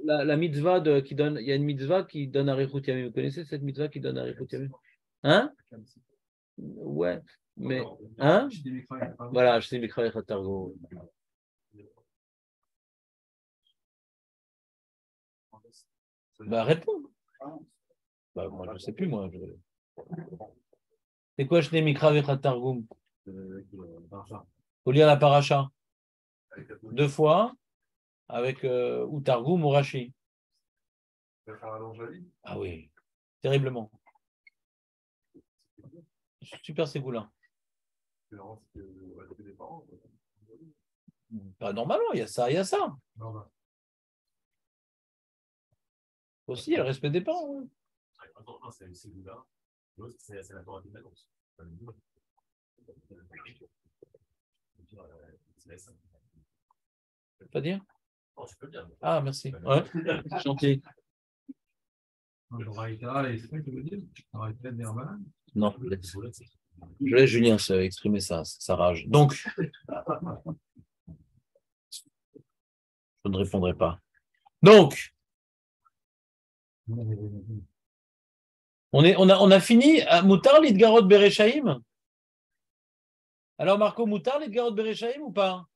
La mitzvah qui donne, il y a une mitzvah qui donne Arichut Yamim. Vous connaissez cette mitzvah qui donne Arichut Yamim? Hein? Ouais, mais hein? Voilà, je sais Mikra Targo. Bah réponds. Bah, moi je sais plus moi. C'est quoi Shne Mikra Targum? Faut lire la paracha 2 fois avec ou Targum ou Rashi. Ah oui, terriblement. Super Ségoula. Pas normalement, il y a ça, il y a ça. Aussi, il y a le respect des parents. Hein. C'est la Torah des vacances. Pas dire? Ah, merci. Ouais, gentil. Non, je laisse Julien exprimer sa rage. Donc, je ne répondrai pas. Donc, on a fini à Moutar l'Idgarot Berechaim. Alors, Marco, Moutar l'Idgarot Berechaim ou pas?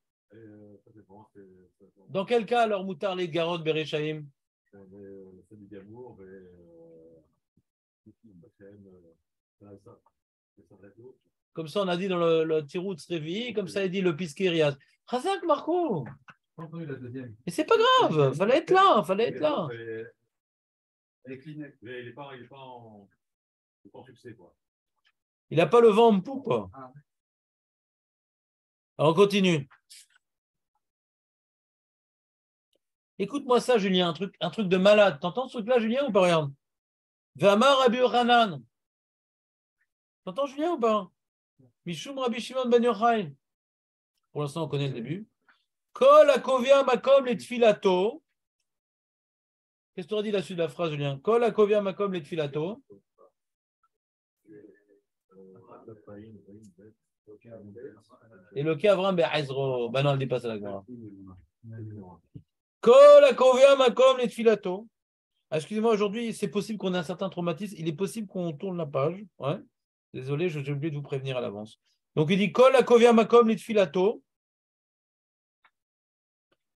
Dans quel cas, alors, Moutar l'Idgarot Berechaim? Comme ça, on a dit dans le Tirout Srevi, comme ça, il dit le Piskerias. Razak, Marco! Et c'est pas grave, fallait être là, fallait être là. Il n'est pas en succès, quoi. Il n'a pas le vent en poupe. Alors, on continue. Écoute-moi ça, Julien, un truc de malade. T'entends ce truc-là, Julien, ou pas? Regarde. Vamar Rabbi Yochanan. T'entends, Julien, ou pas? Mishum Rabbi Shimon ben Yochai. Pour l'instant, on connaît le début. Kol akovia makom les tfilato. Qu'est-ce que tu aurais dit là-dessus de la phrase, Julien? Kol akovia makom les tfilato. Et le Avram Be'ezro. Ben non, elle dépasse la Gemara. Kol akovia makom les tfilato. Excusez-moi, aujourd'hui, c'est possible qu'on ait un certain traumatisme. Il est possible qu'on tourne la page. Ouais. Désolé, j'ai oublié de vous prévenir à l'avance. Donc, il dit Kol akovia makom les tfilato.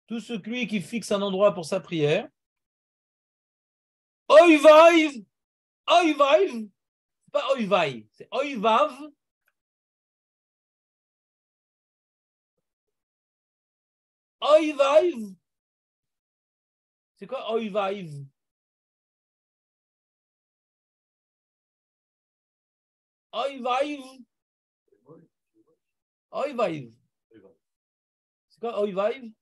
Tout celui qui fixe un endroit pour sa prière. Oivaïv. Oivaïv. C'est pas oivaï, c'est oivav. Oivaïv. C'est quoi oivaïv? Oivaïv. Oivaïv. C'est quoi oivaïv?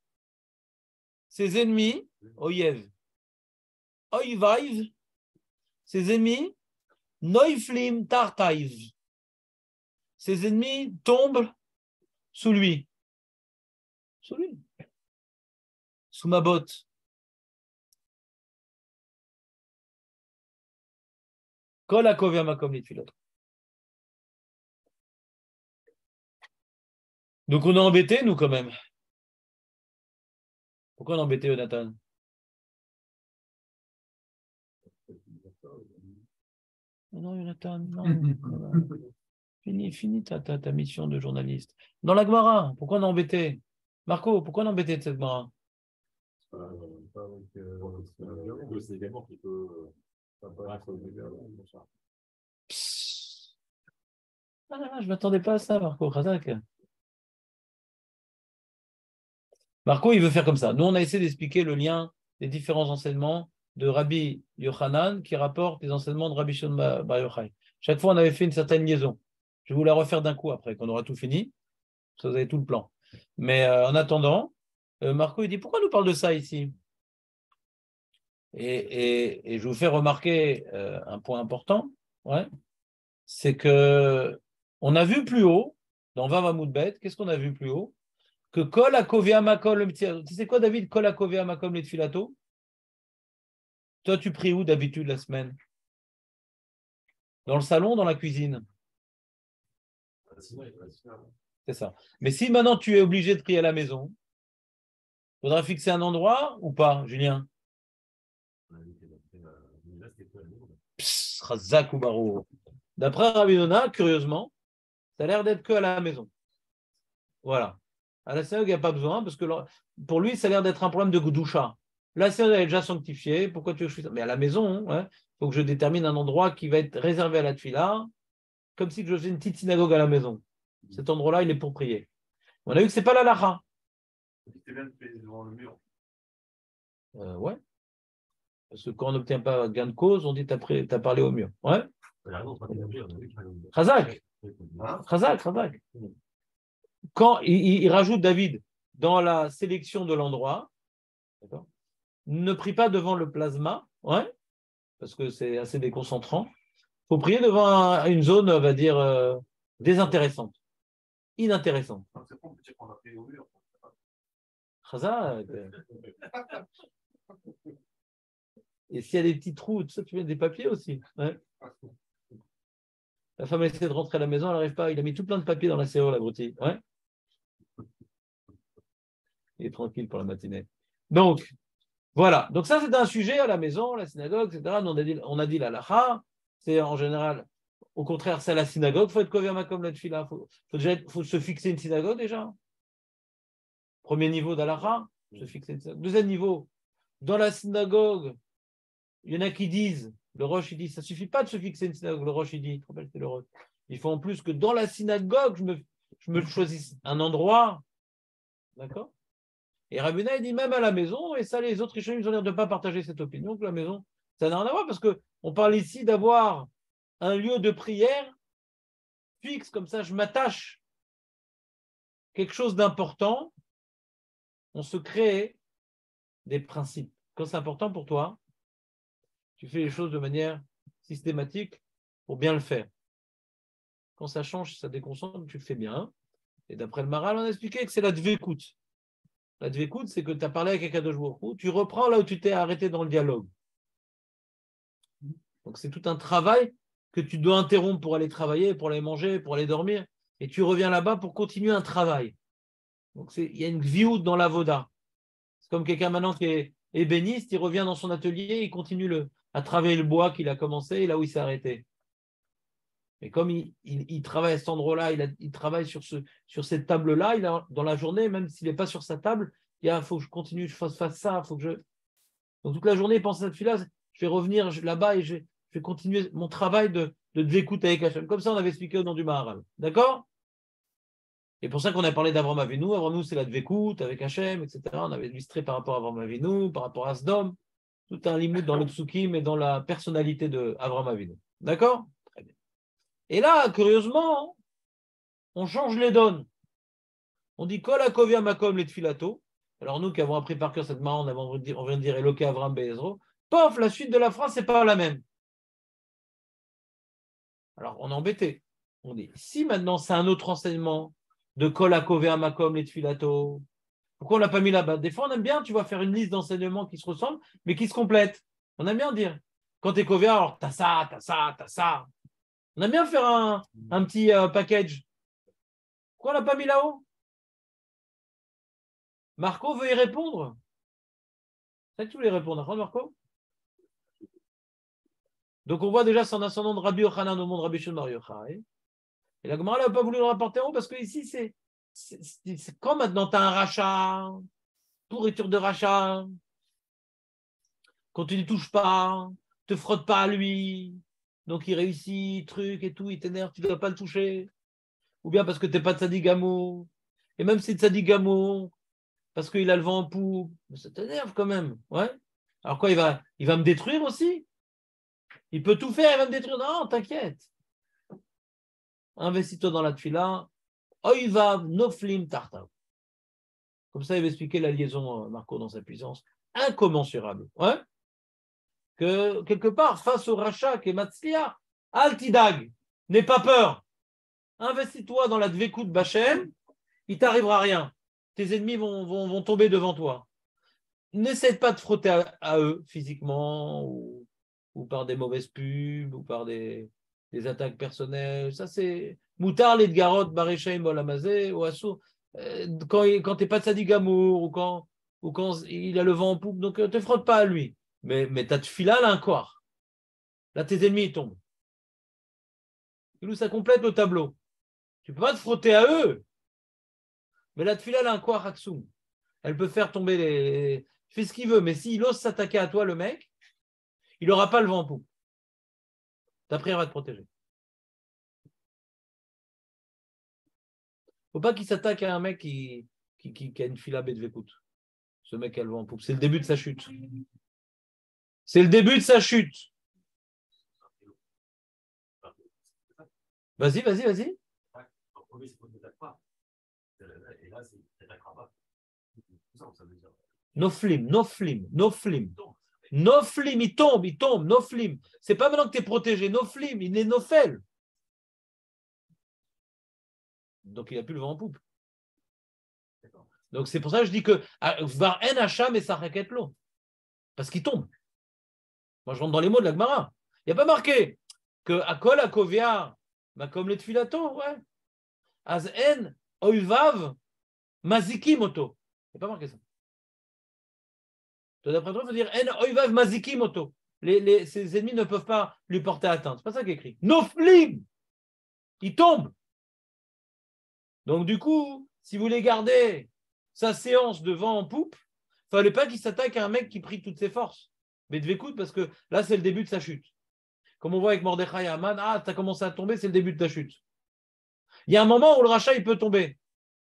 Ses ennemis, oyev. Oivaïv. Ses ennemis, noiflim tartaïv. Ses ennemis tombent sous lui. Sous lui. Sous ma botte. Kol hakovia makom litfilot. Donc on est embêté, nous, quand même. Pourquoi on est embêté, Jonathan? Non, Jonathan, non. Fini ta mission de journaliste. Dans la Gemara, pourquoi on est embêté? Marco, pourquoi on est embêté de cette Gemara? C'est également qui peut ah là là, je ne m'attendais pas à ça, Marco. Razak. Marco, il veut faire comme ça. Nous, on a essayé d'expliquer le lien des différents enseignements de Rabbi Yochanan qui rapportent les enseignements de Rabbi Shimon bar Yochai. Chaque fois, on avait fait une certaine liaison. Je vais vous la refaire d'un coup après, qu'on aura tout fini. Ça, vous avez tout le plan. Mais en attendant, Marco, il dit, pourquoi on nous parle de ça ici? Et je vous fais remarquer un point important, ouais, c'est que on a vu plus haut, dans Vavamoudbet, qu'est-ce qu'on a vu plus haut? Que Kol Akovia Makom, tu sais quoi, David? Kol Akovia Makom les Tfilato. Toi, tu pries où d'habitude la semaine? Dans le salon, dans la cuisine? C'est ça. Mais si maintenant tu es obligé de prier à la maison, Faudra fixer un endroit ou pas, Julien? Chazak ou Barou. D'après Rabbi Nona, curieusement, ça a l'air d'être que à la maison. Voilà. À la synagogue, il n'y a pas besoin, parce que pour lui, ça a l'air d'être un problème de Gdoucha. La synagogue est déjà sanctifiée, pourquoi tu veux que je fasse ça? Mais à la maison, il faut que je détermine un endroit qui va être réservé à la tefila, comme si je faisais une petite synagogue à la maison. Cet endroit-là, il est pour prier. On a vu que ce n'est pas la lacha. C'est bien de payer devant le mur. Ouais. Parce que quand on n'obtient pas gain de cause, on dit t'as parlé au mur. Ouais. Chazak. Chazak, Chazak. Quand il rajoute David dans la sélection de l'endroit, ne prie pas devant le plasma, ouais, parce que c'est assez déconcentrant. Il faut prier devant une zone, on va dire, désintéressante, inintéressante. C'est pas petit qu'on a pris au mur. Chazak. Et s'il y a des petits trous, tout ça, tu mets des papiers aussi. Ouais. La femme essaie de rentrer à la maison, elle n'arrive pas. Il a mis tout plein de papiers dans la serrure, l'abruti. Ouais. Il est tranquille pour la matinée. Donc, voilà. Donc, ça, c'est un sujet à la maison, la synagogue, etc. On a dit la lacha. C'est en général, au contraire, c'est à la synagogue. Il faut être couvert comme la tefila. Il faut se fixer une synagogue déjà. Premier niveau d'alacha, se fixer une synagogue. Deuxième niveau, dans la synagogue, il y en a qui disent, le Roche, il dit, ça ne suffit pas de se fixer une synagogue. Le Roche, il dit, c'est le Roche. Il faut en plus que dans la synagogue, je me choisisse un endroit. D'accord? Et Rabbeinu, il dit même à la maison, et ça, les autres Rishonim, ils ont l'air de ne pas partager cette opinion, que la maison, ça n'a rien à voir, parce qu'on parle ici d'avoir un lieu de prière fixe, comme ça, je m'attache quelque chose d'important, on se crée des principes. Quand c'est important pour toi, tu fais les choses de manière systématique pour bien le faire. Quand ça change, ça déconcentre, tu le fais bien. Et d'après le Maral, on a expliqué que c'est la dvékout. La dvékout, c'est que tu as parlé avec quelqu'un de jour, tu reprends là où tu t'es arrêté dans le dialogue. Donc c'est tout un travail que tu dois interrompre pour aller travailler, pour aller manger, pour aller dormir. Et tu reviens là-bas pour continuer un travail. Donc il y a une viout dans la voda. C'est comme quelqu'un maintenant qui est ébéniste, il revient dans son atelier, il continue à travailler le bois qu'il a commencé là où il s'est arrêté. Et comme il travaille à cet endroit-là, il travaille sur cette table-là, dans la journée, même s'il n'est pas sur sa table, il faut que je continue, je fasse ça, faut que je. Donc toute la journée, il pense à cette fille-là, je vais revenir là-bas et je vais continuer mon travail de dvékout avec Hachem. Comme ça, on avait expliqué au nom du Maharal. D'accord? Et pour ça qu'on a parlé d'Avram Avinu. Avram Avinu, c'est la dvékout avec Hachem, etc. On avait illustré par rapport à Avram Avinu, par rapport à Sdom, tout un limite dans le psukim et dans la personnalité d'Avram Avinu. D'accord? Très bien. Et là, curieusement, on change les donnes. On dit Kol hakovia makom les tfilato. Alors nous qui avons appris par cœur cette marre, on vient de dire Eloke Avram Be'ezro. Pof, la suite de la phrase, c'est pas la même. Alors on est embêté. On dit si maintenant c'est un autre enseignement de Kol hakovia makom les tfilato, pourquoi on l'a pas mis là-bas? Des fois, on aime bien, tu vas faire une liste d'enseignements qui se ressemblent, mais qui se complètent. On aime bien dire. Quand tu es kovia, alors t'as ça, t'as ça, t'as ça. On aime bien faire un petit package. Pourquoi on l'a pas mis là-haut? Marco veut y répondre. C'est ça que tu voulais répondre, Marco? Donc on voit déjà son ascendant de Rabbi Yochanan au monde de Rabbi Shimon Bar Yochai. Et la Gemara n'a pas voulu le rapporter en haut parce que ici, c'est quand maintenant tu as un rachat, pourriture de rachat, quand tu ne touches pas, te frotte pas à lui, donc il réussit, truc et tout, il t'énerve, tu ne dois pas le toucher. Ou bien parce que tu n'es pas de Sadigamo. Et même si c'est de Sadigamo, parce qu'il a le vent en poupe, ça t'énerve quand même. Ouais. Alors quoi, il va me détruire aussi? Il peut tout faire, il va me détruire. Non, t'inquiète. Investis-toi dans la tfila. Oivav noflim tartav. Comme ça, il va expliquer la liaison, Marco, dans sa puissance incommensurable. Ouais. Que quelque part, face au rachat qui est Matzliah, Altidag, n'aie pas peur. Investis-toi dans la dvékout Bachem, il t'arrivera rien. Tes ennemis vont tomber devant toi. N'essaie pas de frotter à eux physiquement ou par des mauvaises pubs ou par des attaques personnelles. Ça, c'est Moutar, les Garot, Baréchaim, Olamazé, ou Assou. Quand tu n'es pas de Sadiq Amour ou quand ou quand il a le vent en poupe, donc ne te frotte pas à lui. Mais ta tefila, là, un koar. Là, tes ennemis, ils tombent. Et nous, ça complète le tableau. Tu ne peux pas te frotter à eux. Mais la tefila, elle a un koar hatsum. Elle peut faire tomber les. Il fait ce qu'il veut, mais s'il ose s'attaquer à toi, le mec, il n'aura pas le vent en poupe. Ta prière va te protéger. Il ne faut pas qu'il s'attaque à un mec qui a une fila bédvékout. Ce mec a le vent en poupe. C'est le début de sa chute. C'est le début de sa chute. Vas-y. No flim. No flim, il tombe, no flim. C'est pas maintenant que tu es protégé, no flim, il est nofel. Donc il n'a plus le vent en poupe. Donc c'est pour ça que je dis que var en hacham et sa raquette l'eau. Parce qu'il tombe. Moi je rentre dans les mots de la Gemara. Il n'y a pas marqué que Akol Akovia, comme les tfilato, ouais. Az en oivav maziki moto. Il n'y a pas marqué ça. D'après toi, il faut dire en oivav maziki moto. Ses ennemis ne peuvent pas lui porter atteinte. C'est pas ça qui est écrit. Noflim. Il tombe. Donc du coup, si vous voulez garder sa séance de vent en poupe, il ne fallait pas qu'il s'attaque à un mec qui prie toutes ses forces. Mais devez-écoute, parce que là, c'est le début de sa chute. Comme on voit avec Mordechai et Haman, tu as commencé à tomber, c'est le début de ta chute. Il y a un moment où le rachat, il peut tomber.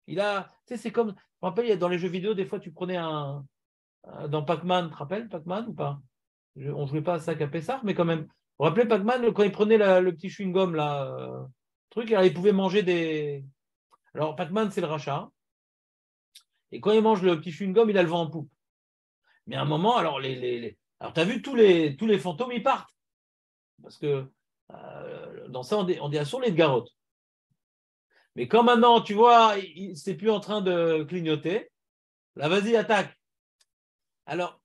Tu sais, c'est comme, je me rappelle, dans les jeux vidéo, des fois, tu prenais dans Pac-Man, tu te rappelles Pac-Man ou pas? On ne jouait pas à ça qu'à Pessar, mais quand même. Vous vous rappelez Pac-Man, quand il prenait le petit chewing-gum, là, truc, alors, il pouvait manger des... Alors, Pac-Man, c'est le rachat. Et quand il mange le petit chewing-gum, il a le vent en poupe. Mais à un moment, alors, alors tu as vu, tous les fantômes, ils partent. Parce que dans ça, on dit à sur les de garotte. Mais quand maintenant, tu vois, c'est plus en train de clignoter, là, vas-y, attaque. Alors,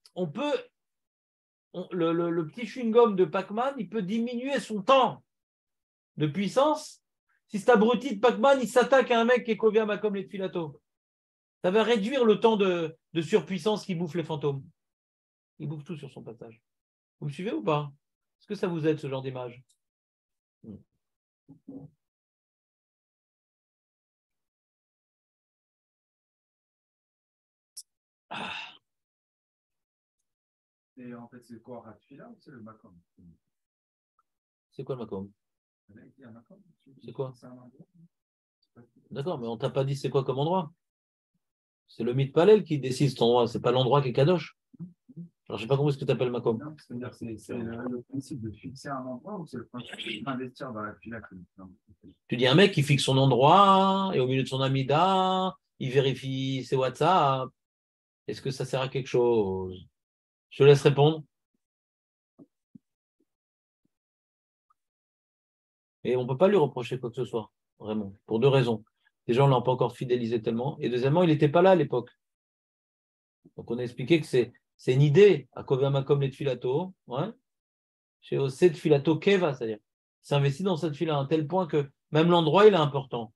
le petit chewing-gum de Pac-Man, il peut diminuer son temps de puissance. Si cet abruti de Pac-Man, il s'attaque à un mec qui est Koviama comme les Filato, ça va réduire le temps de surpuissance qui bouffe les fantômes. Il bouffe tout sur son passage. Vous me suivez ou pas? Est-ce que ça vous aide, ce genre d'image? Et en fait, c'est quoi, Ratfila ou c'est le Macom? C'est quoi le Macom? C'est quoi? C'est un endroit. D'accord, mais on t'a pas dit c'est quoi comme endroit. C'est le mythe Palel qui décide cet endroit, c'est pas l'endroit qui est Kadosh. Alors je sais pas comment est-ce que tu appelles Macom. Non, c'est le principe de fixer un endroit ou c'est le principe d'investir dans la fila? Tu dis un mec qui fixe son endroit et au milieu de son amida, il vérifie ses WhatsApp. Est-ce que ça sert à quelque chose? Je te laisse répondre. Et on ne peut pas lui reprocher quoi que ce soit, vraiment, pour deux raisons. Déjà, on ne l'a pas encore fidélisé tellement. Et deuxièmement, il n'était pas là à l'époque. Donc, on a expliqué que c'est une idée, à Koviamakom les Tfilato, ouais. Chez Osset Filato Keva, c'est-à-dire, s'investit dans cette fila à un tel point que même l'endroit, il est important.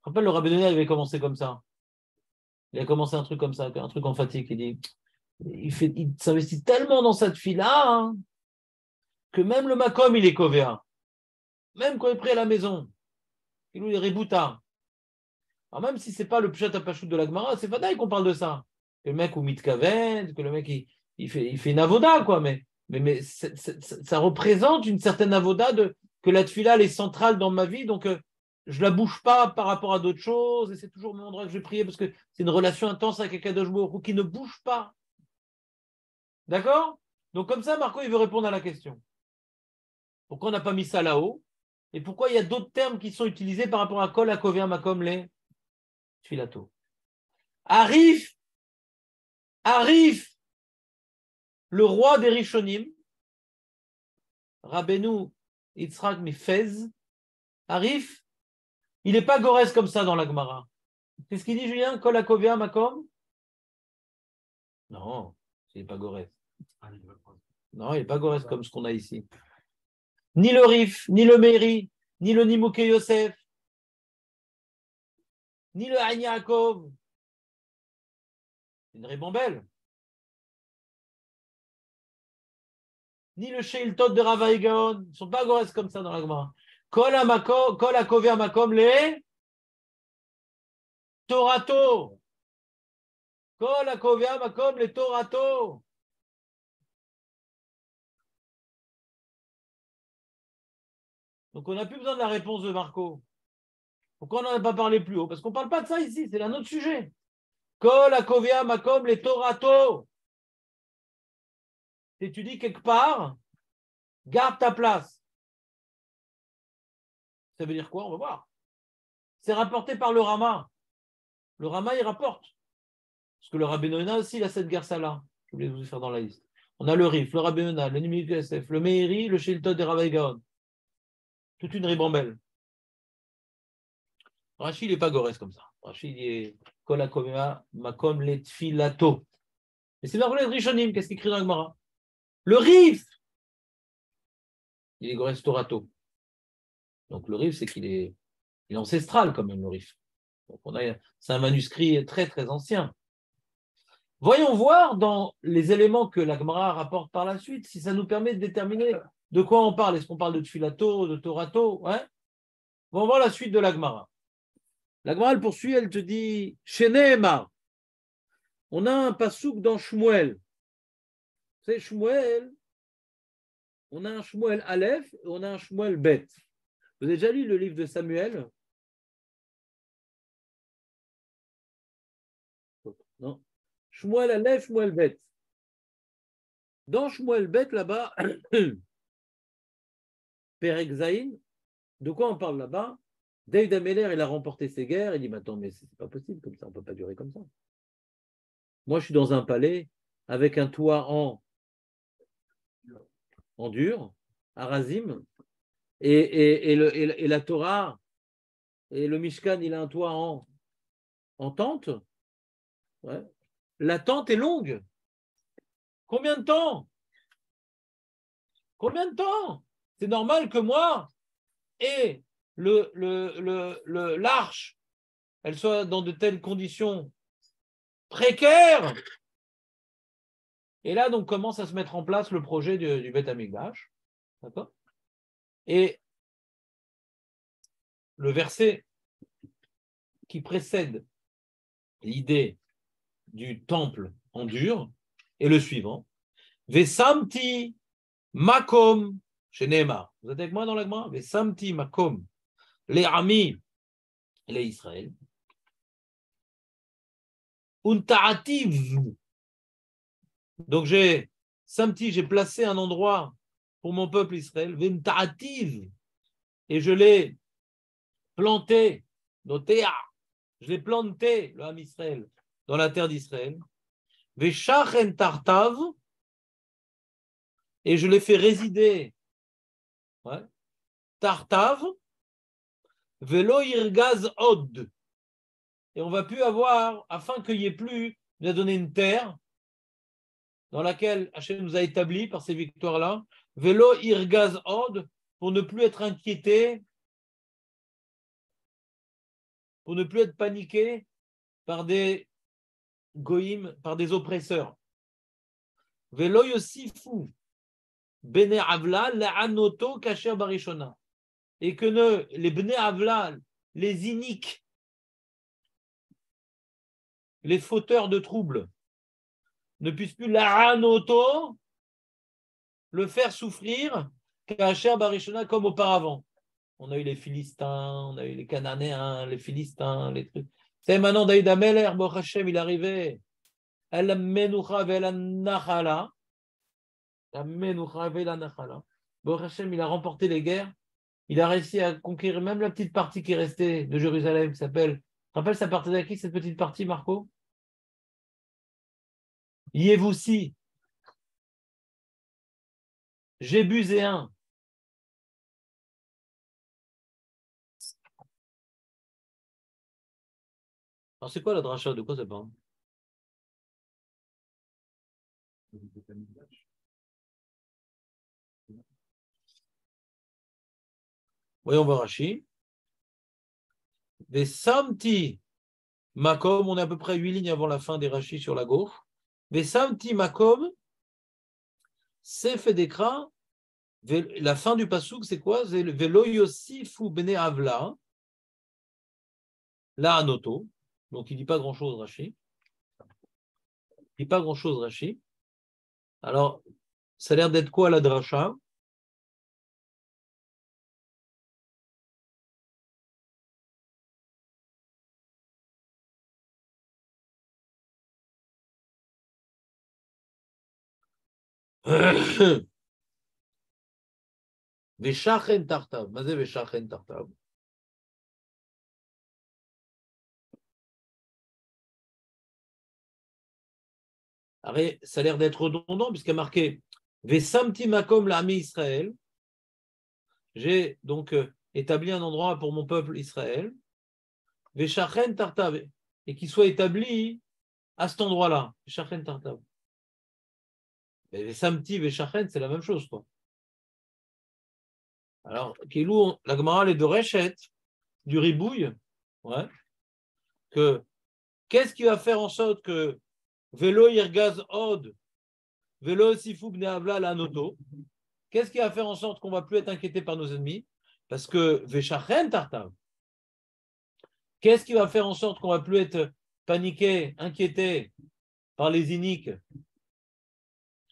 Je me rappelle, le Rabbi Donner avait commencé comme ça. Il a commencé un truc comme ça, un truc emphatique. Il dit, il s'investit tellement dans cette fila, hein, que même le Makom, il est Kovéa. Même quand il est prêt à la maison, il est Rebouta. Alors même si ce n'est pas le Pshat Apashut de la Gemara, c'est Vadaï qu'on parle de ça. Que le mec ou Mitkaven, que le mec il fait une avoda, quoi. Mais ça représente une certaine avoda que la tefila elle est centrale dans ma vie, donc je ne la bouge pas par rapport à d'autres choses, et c'est toujours au même endroit que je vais prier, parce que c'est une relation intense avec Akadosh Baruch Hu qui ne bouge pas. D'accord? Donc comme ça, Marco, il veut répondre à la question. Pourquoi on n'a pas mis ça là-haut? Et pourquoi il y a d'autres termes qui sont utilisés par rapport à Kol, Akovia, Makom, les Tfilato? Arrive le roi des Rishonim, Rabbeinu Yitzhak Mifez, arrive, il n'est pas Gorès comme ça dans la Gemara. C'est ce qu'il dit, Julien? Kol Akovia Makom? Non, il n'est pas Gorès. Non, il n'est pas Gorès comme ce qu'on a ici. Ni le Rif, ni le Meiri, ni le Nimouke Yosef, ni le Ani Yaakov. une ribambelle. Ni le Sheiltot de Rava Gaon, ils ne sont pas gorès comme ça dans la Gemara. Kol Akovia Makom les Torato. Kol Akovia Makom les Torato. Donc on n'a plus besoin de la réponse de Marco. Pourquoi on n'en a pas parlé plus haut? Parce qu'on ne parle pas de ça ici, c'est un autre sujet. Kol Akovia Makom les Torato. Si tu dis quelque part, garde ta place. Ça veut dire quoi? On va voir. C'est rapporté par le Rama. Le Rama, il rapporte. Parce que le Rabbi Noéna aussi, il a cette guerre-là. Je voulais vous faire dans la liste. On a le Rif, le Rabbi Noéna, le Nimi SF, le Meiri, le Sheiltot de Rava Gaon. Toute une ribambelle. Rachid, il n'est pas gorès comme ça. Rachid, il est Kol Akovia Makom le Tfilato. Et c'est Margolet Rishonim, qu'est-ce qu'il écrit dans la Gemara? Le Rif, il est gorès Torato. Donc le Rif, c'est qu'il est ancestral quand même, le Rif. Donc c'est un manuscrit très très ancien. Voyons voir dans les éléments que la Gemara rapporte par la suite, si ça nous permet de déterminer de quoi on parle. Est-ce qu'on parle de Tfilato, de Torato, hein? On va voir la suite de la Gemara. La Gemara, elle poursuit, elle te dit chez Nehemar, on a un pasouk dans Shmuel. C'est Shmuel, on a un Shmuel Aleph et on a un Shmuel Bet. Vous avez déjà lu le livre de Samuel? Non. Shmuel Aleph, Shmuel Bet. Dans Shmuel Bet, là-bas, Perek Zaïn, de quoi on parle là-bas? David Ameller, il a remporté ses guerres. Il dit, mais attends, mais c'est pas possible comme ça, on ne peut pas durer comme ça. Moi, je suis dans un palais avec un toit en dur, Arazim, et la Torah, et le Mishkan, il a un toit en tente. Ouais. La tente est longue. Combien de temps? Combien de temps? C'est normal que moi et l'arche, elle soit dans de telles conditions précaires. Et là, donc, commence à se mettre en place le projet du Beth Amikdash. D'accord? Et le verset qui précède l'idée du temple en dur est le suivant. Vesamti makom chez Nehemar. Vous êtes avec moi dans la Gemara? Vesamti makom les Ami les Israël. Unta'ativ. Donc j'ai placé un endroit pour mon peuple Israël. Ve'unta'ativ. Et je l'ai planté. Notéa. Je l'ai planté, le Ham Israël, dans la terre d'Israël. Veshachen tartav. Et je l'ai fait résider. Ouais. Tartav. Velo irgaz od. Et on va plus avoir, afin qu'il n'y ait plus, il a donné une terre dans laquelle Hachem nous a établis par ces victoires-là. Velo irgaz od, pour ne plus être inquiété, pour ne plus être paniqué par des goïm, par des oppresseurs. Velo yosifu bene avla la'anoto kasher barishona. Et que les bene avla, les iniques, les fauteurs de troubles, ne puissent plus la'anoto, le faire souffrir kasher barishona comme auparavant. On a eu les Philistins, on a eu les Cananéens, les Philistins, les trucs. C'est maintenant David Ameller, Baruch Hashem, il est arrivé. El Menucha vel Nachala. Baruch Hashem, il a remporté les guerres. Il a réussi à conquérir même la petite partie qui restait de Jérusalem, qui s'appelle. Tu te rappelles, ça partait d'à qui cette petite partie, Marco? Yévoussi, Jébuséen. Alors, c'est quoi la dracha? De quoi ça parle? Voyons voir Rashi. Des samti Makom, on est à peu près 8 lignes avant la fin des rachis sur la gauche. Vesamti Makom, Sefedekra, la fin du pasouk, c'est quoi? C'est le Velo Yosifu Bene Avla, la Anoto. Donc il ne dit pas grand-chose, Rashi. Il ne dit pas grand-chose, Rashi. Alors, ça a l'air d'être quoi la dracha? Veshachen Tartav. Mazé Veshachen Tartav. Ça a l'air d'être redondant puisqu'il y a marqué Vesamti Makom l'ami Israël. J'ai donc établi un endroit pour mon peuple Israël. Veshachen Tartav. Et qu'il soit établi à cet endroit-là. Veshachen Tartav. Vesamti Veshachen, c'est la même chose, quoi. Alors, Kilou, la Gemara est de Réchet, du ribouille, ouais, que qu'est-ce qui va faire en sorte que Vélo Irgaz Od, Vélo Sifou Bneavla la Noto, qu'est-ce qui va faire en sorte qu'on ne va plus être inquiété par nos ennemis? Parce que Veshachen Tartav, qu'est-ce qui va faire en sorte qu'on ne va plus être paniqué, inquiété par les iniques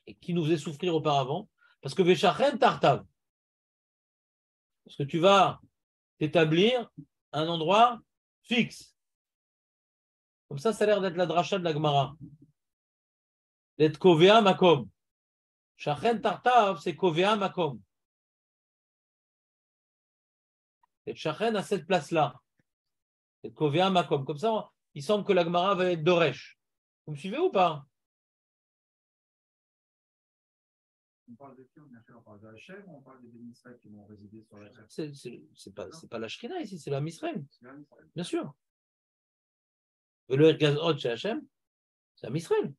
et qui nous faisaient souffrir auparavant? Parce que Veshachen Tartav, parce que tu vas t'établir un endroit fixe. Comme ça a l'air d'être la dracha de la Gemara. D'être Kovea Makom. Shachen Tartav, c'est Kovea Makom. D'être Shachen à cette place-là. D'être Kovea Makom. Comme ça, il semble que la Gemara va être Doresh. Vous me suivez ou pas? On parle de qui? On parle de Hachem ou on parle des Bénisraël qui vont résider sur la terre? C'est pas la Shrina ici, c'est la Misraël. Bien sûr. Le Ergazot chez Hachem, c'est la Misraël.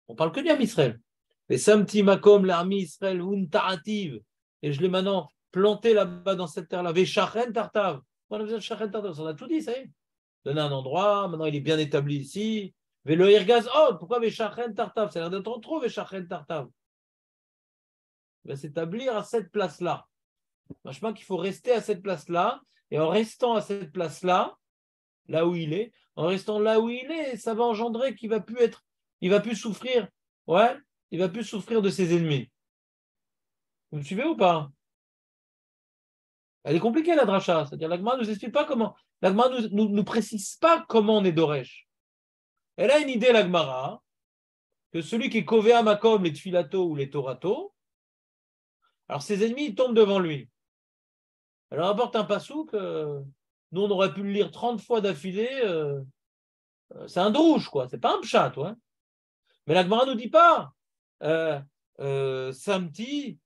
On parle que du Misraël. Et Samti Makom, l'armée Israël, Untarativ. Et je l'ai maintenant planté là-bas dans cette terre-là. Veshachen Tartav. On a besoin de Shachen Tartav. On a tout dit, ça y est. Donner un endroit, maintenant il est bien établi ici. Velo Irgaz Od. Pourquoi Veshachen Tartav? Ça a l'air d'être trop Veshachen Tartav. Il va s'établir à cette place-là. Franchement, qu'il faut rester à cette place-là. Et en restant à cette place-là, là où il est, en restant là où il est, ça va engendrer qu'il va plus être, il va plus souffrir, ouais, il va plus souffrir de ses ennemis. Vous me suivez ou pas? Elle est compliquée la dracha, c'est-à-dire la Gemara nous explique pas comment, la Gemara nous précise pas comment on est d'Oresh. Elle a une idée la Gemara que celui qui est Kovea Makom, les Tfilato ou les Torato, alors ses ennemis ils tombent devant lui. Elle rapporte un passouk, nous on aurait pu le lire 30 fois d'affilée. C'est un drouche, quoi. C'est pas un pshat, ouais. Mais la Gemara nous dit pas Samti,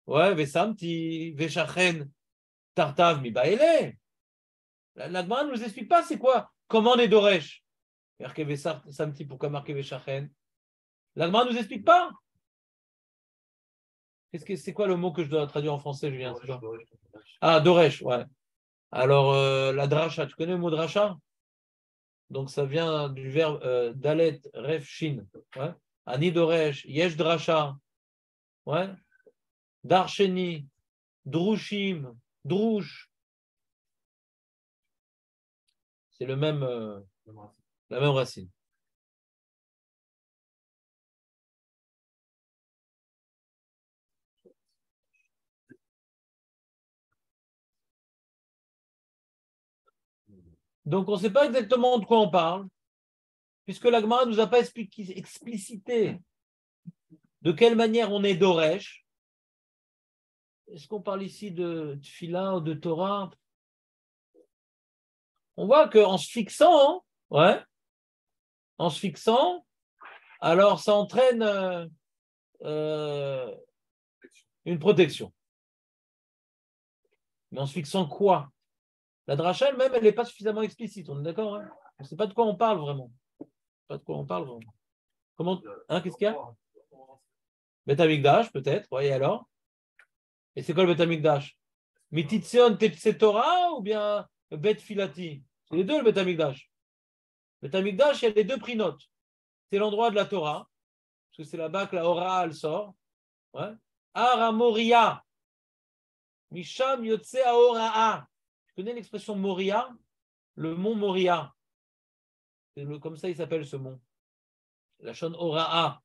ouais, Vesamti, Veshachen, Tartav, mi baele. La Gemara nous explique pas c'est quoi, comment on est d'Oresh. Marqué Samti, pourquoi marquer Veshachen? La Gemara nous explique pas. C'est quoi le mot que je dois traduire en français, Julien? Ah, Doresh, ouais. Alors, la dracha, tu connais le mot dracha? Donc, ça vient du verbe dalet, ref, shin. Ouais. Ani doresh, yesh dracha. Ouais. Darsheni, drushim, drush. C'est la même racine. Donc, on ne sait pas exactement de quoi on parle, puisque la Gemara ne nous a pas explicité de quelle manière on est d'Oresh. Est-ce qu'on parle ici de Tfila ou de Torah? On voit qu'en se fixant, ouais, en se fixant, alors ça entraîne une protection. Mais en se fixant quoi? La dracha elle-même, elle n'est pas suffisamment explicite, on est d'accord, hein? On ne sait pas de quoi on parle vraiment. Pas de quoi on parle vraiment. Comment, hein, qu'est-ce qu'il y a? Bet Amikdash, peut-être, oui, alors? Et c'est quoi le Bet Amikdash? Mititzion Tetsetora ou bien Bet Filati? C'est les deux le Bet Amikdash. Le Beth Amikdash, il y a les deux prinotes. C'est l'endroit de la Torah, parce que c'est là-bas que la Hora, elle sort. Ouais. Ara Moria. Misham Yotse Aoraa. Tu connais l'expression Moria? Le mont Moria. Comme ça, il s'appelle ce mont. La Shon Oraa.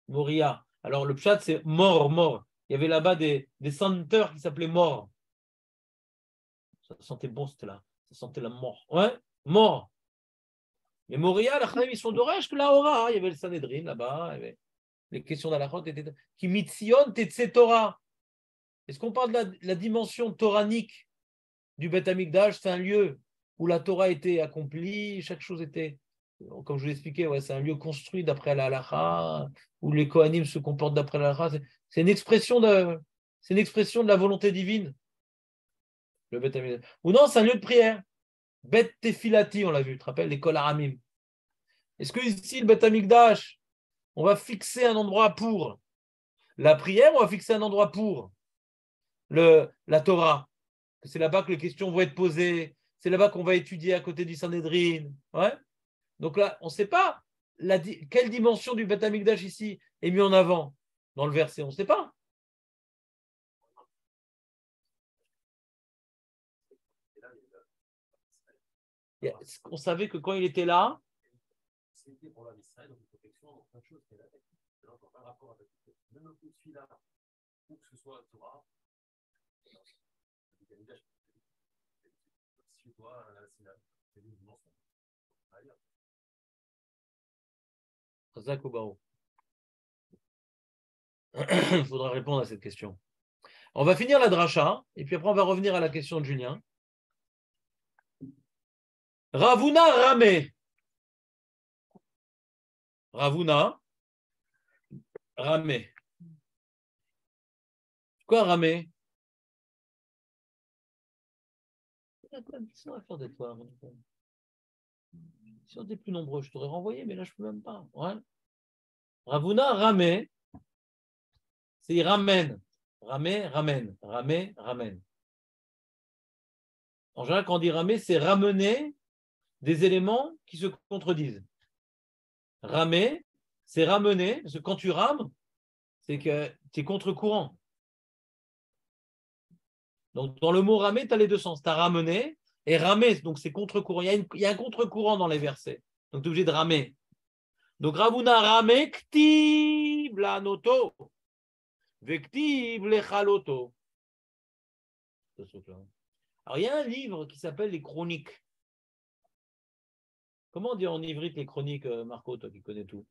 Moria. Alors, le pshat, c'est mort, mort. Il y avait là-bas des senteurs qui s'appelaient mort. Ça sentait bon, c'était là. Ça sentait la mort. Ouais, mort. Mais Moria, la Chaim, ils sont d'orage que la Hora. Il y avait le Sanhedrin là-bas. Il y avait les questions d'Alachot étaient. Qui mitzion tetse Torah. Est-ce qu'on parle de la dimension toranique du Beth Amikdash? C'est un lieu où la Torah était accomplie, chaque chose était, comme je vous l'expliquais, ouais, c'est un lieu construit d'après la halacha, où les Kohanim se comportent d'après la halacha. C'est une expression de la volonté divine, le Beth Amikdash. Ou non, c'est un lieu de prière. Beth Tefilati, on l'a vu, tu te rappelles, l'école Aramim. Est-ce que ici, le Beth Amikdash, on va fixer un endroit pour la prière, ou on va fixer un endroit pour la Torah? C'est là-bas que les questions vont être posées, c'est là-bas qu'on va étudier à côté du Sanhedrin. Ouais. Donc là, on ne sait pas quelle dimension du Beth Amikdash ici est mise en avant dans le verset, on ne sait pas. On savait que quand il était là, c'était pour l'Israël, donc une protection, donc plein de choses qu'elle avait. Donc, par rapport avec même le coup de fil-là, ou que ce soit Torah, il faudra répondre à cette question. On va finir la dracha, et puis après on va revenir à la question de Julien. Ravuna Ramé. Ravuna Ramé. Quoi Ramé? Qu'est-ce qu'on va faire de toi? Si on était plus nombreux, je t'aurais renvoyé, mais là je ne peux même pas. Ouais. Ravuna Ramé, c'est il ramène. Ramé, ramène. Ramé, ramène. En général, quand on dit ramé, c'est ramener des éléments qui se contredisent. Ramer, c'est ramener, parce que quand tu rames, c'est que tu es contre-courant. Donc, dans le mot ramer, tu as les deux sens. Tu as ramené et ramer, donc c'est contre-courant. Il y a un contre-courant dans les versets. Donc, tu es obligé de ramer. Donc, Ravuna rame, ktib la noto, vektib lechaloto. Alors, il y a un livre qui s'appelle Les Chroniques. Comment on dit en ivrite les chroniques, Marco, toi qui connais tout?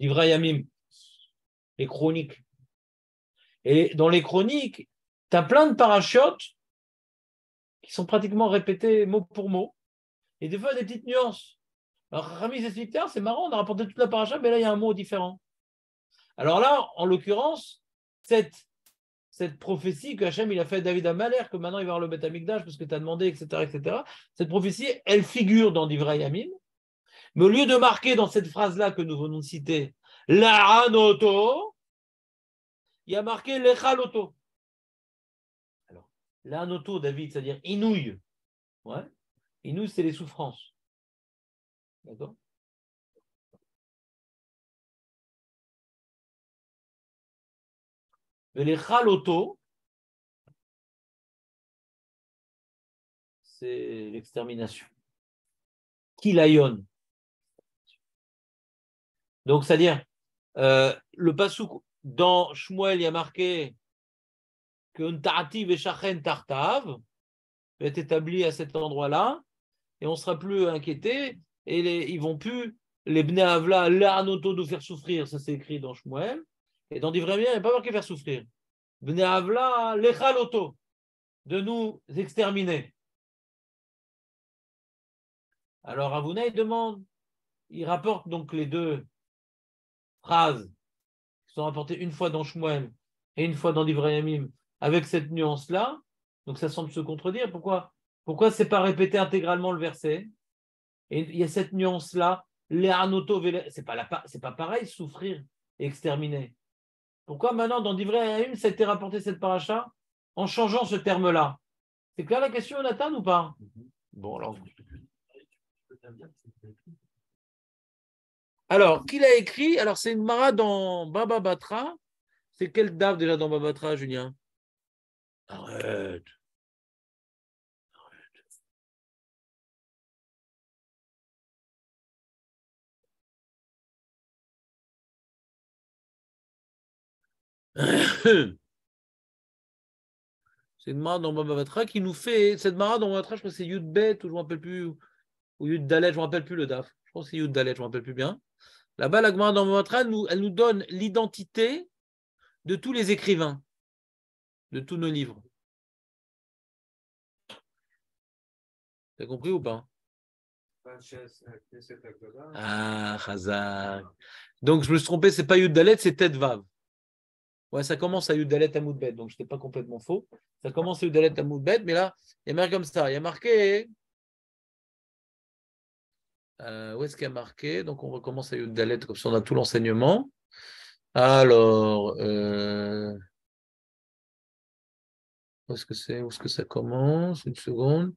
Livra Yamim. Les chroniques. Et dans les chroniques, tu as plein de parachutes qui sont pratiquement répétés mot pour mot. Et des fois, il y a des petites nuances. Alors, Rami explique, c'est marrant, on a rapporté toute la paracha, mais là, il y a un mot différent. Alors là, en l'occurrence, cette prophétie que Hachem il a fait à David Amalek, que maintenant il va avoir le Beth Amikdash parce que tu as demandé, etc., etc., cette prophétie, elle figure dans Divrei Yamim. Mais au lieu de marquer dans cette phrase-là que nous venons de citer, La'anoto, il y a marqué Lechaloto. Alors, La'anoto, David, c'est-à-dire inouille. Ouais. Inouille, c'est les souffrances. D'accord? Mais les Chaloto, c'est l'extermination. Kilayon. Donc, c'est-à-dire, le pasouk dans Shmuel, il y a marqué que Nta'ativ et Shachen Tartav est établi à cet endroit-là, et on ne sera plus inquiété, et ils ne vont plus, les Bnei Avla, l'Anoto de faire souffrir, ça c'est écrit dans Shmuel, et dans Divrei Yamim, il n'y a pas marqué faire souffrir. Bnei Avla, l'Echaloto, de nous exterminer. Alors Avouna, il demande, il rapporte donc les deux phrases qui sont rapportées une fois dans Shmuel et une fois dans Divrei Yamim, avec cette nuance-là. Donc ça semble se contredire. Pourquoi c'est pas répété intégralement le verset? Et il y a cette nuance-là. C'est pas pareil, souffrir et exterminer. Pourquoi maintenant dans Divrei Yamim, ça a été rapporté cette paracha en changeant ce terme-là? C'est clair la question, Nathan, ou pas? Bon, alors. Alors, qui l'a écrit? Alors, c'est une Mara dans Baba Batra. C'est quel dave déjà dans Baba Batra, Julien? Arrête. C'est une Mara dans Baba Batra qui nous fait. Cette Mara dans Baba Batra, je crois que c'est Yud Bet, ou je ne me rappelle plus, ou Yud Dalet, je ne me rappelle plus le daf. Je crois que c'est Yud Dalet, je ne me rappelle plus bien. Là-bas, la Gemara dans Baba Batra, elle nous donne l'identité de tous les écrivains, de tous nos livres. T'as compris ou pas? Ah, Chazak. Donc, je me suis trompé, c'est pas Yud Dalet, c'est Tet Vav. Ouais, ça commence à Yud Dalet Amoud Bet, donc je n'étais pas complètement faux. Ça commence à Yud Dalet Amoud Bet, mais là, il y a marqué comme ça. Il y a marqué. Où est-ce qu'il y a marqué? Donc, on recommence à Yud Dalet, comme ça on a tout l'enseignement. Alors, où est-ce que c'est? Où est-ce que ça commence? Une seconde.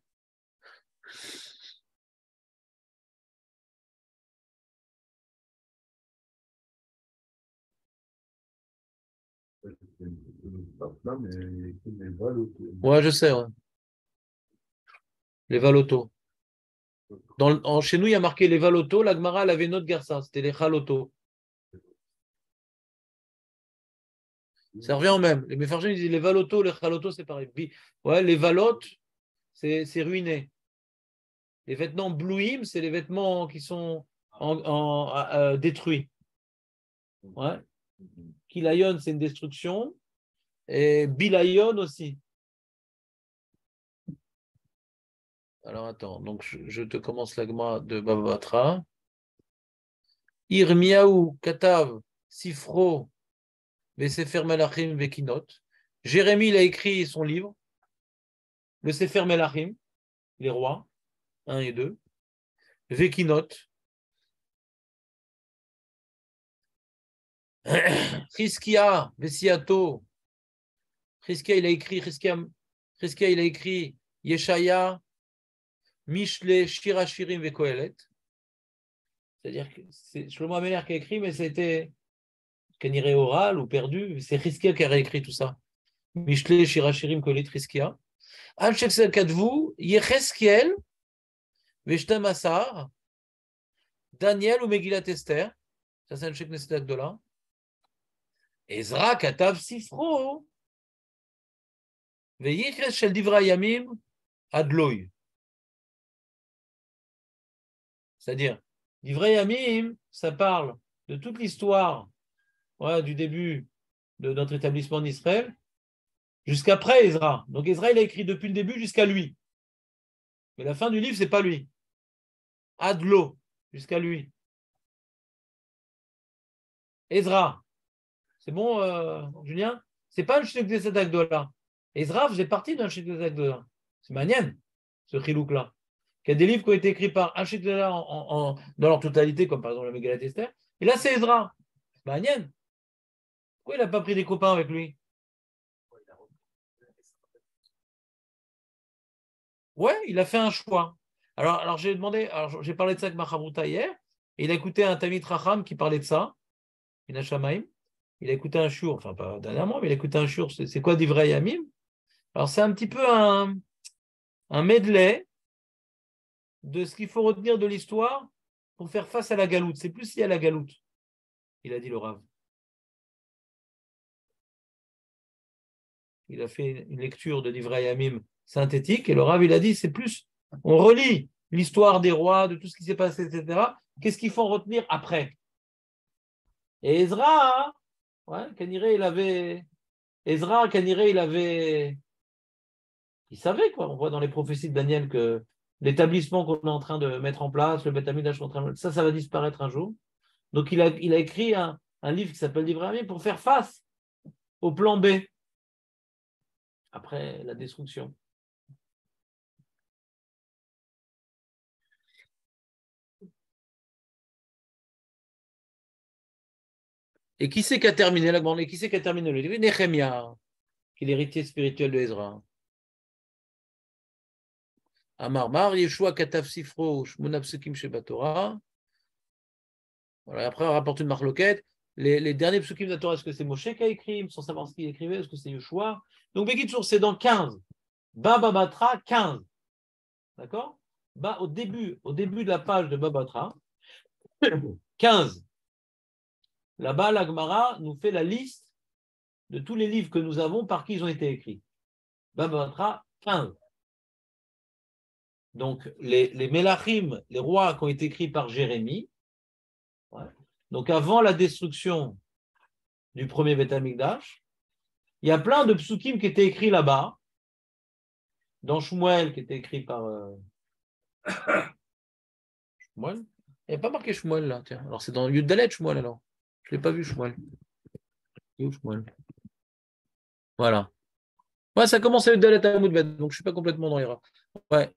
Ouais, je sais, ouais. Les Valoto. Chez nous, il y a marqué les Valoto. La Gemara, elle avait une autre garça, c'était les Chaloto. Ça revient au même. Les Mefarchim, ils disent les Valoto, les Chaloto, c'est pareil. Ouais, les Valotes, c'est ruiné. Les vêtements blouim, c'est les vêtements qui sont détruits. Ouais. Kilayon, c'est une destruction. Et Bilayon aussi. Alors attends, donc je te commence l'agma de Baba Batra. Irmiaou, Katav, Sifro, Vesefer Melachim, Vekinot. Jérémie, il a écrit son livre, le Sefer Melachim, les rois, 1 et 2. Vekinot. Chizkia, Vesiato. Chizkia, il a écrit, Chizkia, il a écrit Yeshaya, Mishle, Shirachirim, Vekoelet. C'est-à-dire que c'est Shlomo Ameler qui a écrit, mais c'était Kaniré oral ou perdu. C'est Chizkia qui a réécrit tout ça. Mishle, Shirachirim, Koelet, Chizkia. Al-Sheksel Kadvu, Yecheskiel, Veshtam Asar, Daniel ou Megillat Esther. Ça, c'est un Shek Neset Agdola. Ezra, Katav, Sifro. Veyiches Shel Divra Yamim, Adloy. C'est-à-dire, Divrei Yamim, ça parle de toute l'histoire du début de notre établissement en Israël jusqu'après Ezra. Donc Ezra, il a écrit depuis le début jusqu'à lui. Mais la fin du livre, c'est pas lui. Adlo, jusqu'à lui. Ezra, c'est bon, Julien? C'est pas le Shek de cet Agdola. Ezra faisait partie d'un Shek de cet Agdola. C'est Manienne, ce chilouk-là. Il y a des livres qui ont été écrits par un Shek de dans leur totalité, comme par exemple le Megillat Esther. Et là, c'est Ezra. C'est Manienne. Pourquoi il n'a pas pris des copains avec lui? Ouais, il a fait un choix. Alors j'ai demandé, j'ai parlé de ça avec Machabouta hier, et il a écouté un Tamid Racham qui parlait de ça, une Hashamaim. Il a écouté un shur, enfin pas dernièrement, mais il a écouté un shur. C'est quoi d'Ivrei Yamim? Alors c'est un petit peu un medley de ce qu'il faut retenir de l'histoire pour faire face à la galoute. C'est plus lié à la galoute, il a dit le Rav. Il a fait une lecture de l'Ivrei Yamim synthétique, et le Rav, il a dit, c'est plus, on relit l'histoire des rois, de tout ce qui s'est passé, etc. Qu'est-ce qu'il faut retenir après? Et Ezra, Kaniré, il savait, quoi. On voit dans les prophéties de Daniel que l'établissement qu'on est en train de mettre en place, le Beth Amikdash, ça va disparaître un jour. Donc il a écrit un livre qui s'appelle Livre Ami pour faire face au plan B après la destruction. Et qui c'est qui a terminé la grande? Et qui c'est qui a terminé le livre? Nehemia, qui est l'héritier spirituel de Ezra. Amarmar, Yeshua Kataf Sifro, Shmona Psukim Sheba Torah. Voilà, après, on rapporte une marloquette. Les derniers psukim de la Torah, est-ce que c'est Moshe qui a écrit, sans savoir ce qu'il écrivait, est-ce que c'est Yeshua? Donc, Bekitsour, c'est dans 15. Baba Batra, 15. D'accord? Au début de la page de Babatra, 15. Là-bas, la Gemara nous fait la liste de tous les livres que nous avons par qui ils ont été écrits. Babatra, 15. Donc, les Melachim, les rois qui ont été écrits par Jérémie, ouais. Donc avant la destruction du premier Beth Amikdash, il y a plein de psukim qui étaient écrits là-bas, dans Shmuel, qui était écrit par Shmuel. Il n'y a pas marqué Shmuel là, tiens. Alors c'est dans Yud Dalet Shmuel alors. Je ne l'ai pas vu Shmuel. Où Shmuel? Voilà. Ouais, ça commence à Yud Dalet à Moudbet, donc je ne suis pas complètement dans l'erreur. Ouais.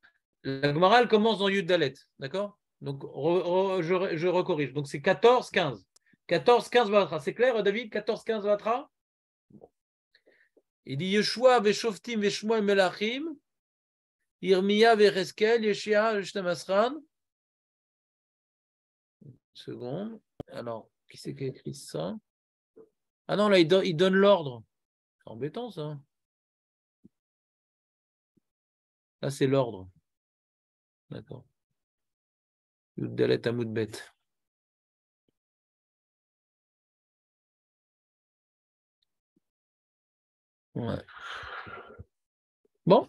La Gemara, elle commence dans Yud Dalet, d'accord? Donc je recorrige. Donc c'est 14, 15. 14, 15 Vatra. C'est clair, David? 14, 15 Vatra? Il dit Yeshua, Veshoftim, Veshmuel, Melachim, Irmia, Vereskel, Yeshia, Shtamasran. Seconde. Alors, qui c'est qui a écrit ça? Ah non, là, il donne l'ordre. C'est embêtant, ça. Là, c'est l'ordre. D'accord. Yuddalet Amoudbet. Ouais. Bon.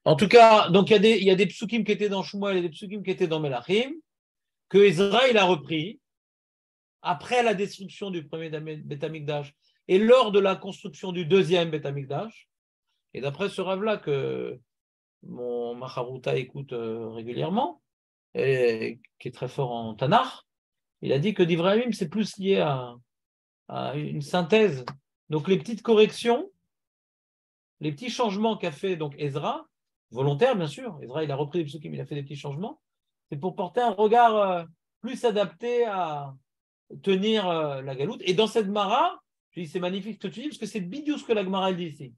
En tout cas, donc il y a des psukim qui étaient dans Shmuel et des psukim qui étaient dans Melachim, que Ezra, il a repris après la destruction du premier Beth Amikdash et lors de la construction du deuxième Beth Amikdash. Et d'après ce rave-là que mon Macharuta écoute régulièrement, et qui est très fort en Tanakh, il a dit que d'Ibrahim, c'est plus lié à une synthèse. Donc les petites corrections, les petits changements qu'a fait donc Ezra, volontaire bien sûr, Ezra il a repris les psukim, il a fait des petits changements, c'est pour porter un regard plus adapté à tenir la galoute. Et dans cette Gemara, je dis c'est magnifique ce que tu dis, parce que c'est bidou ce que la Gemara dit ici.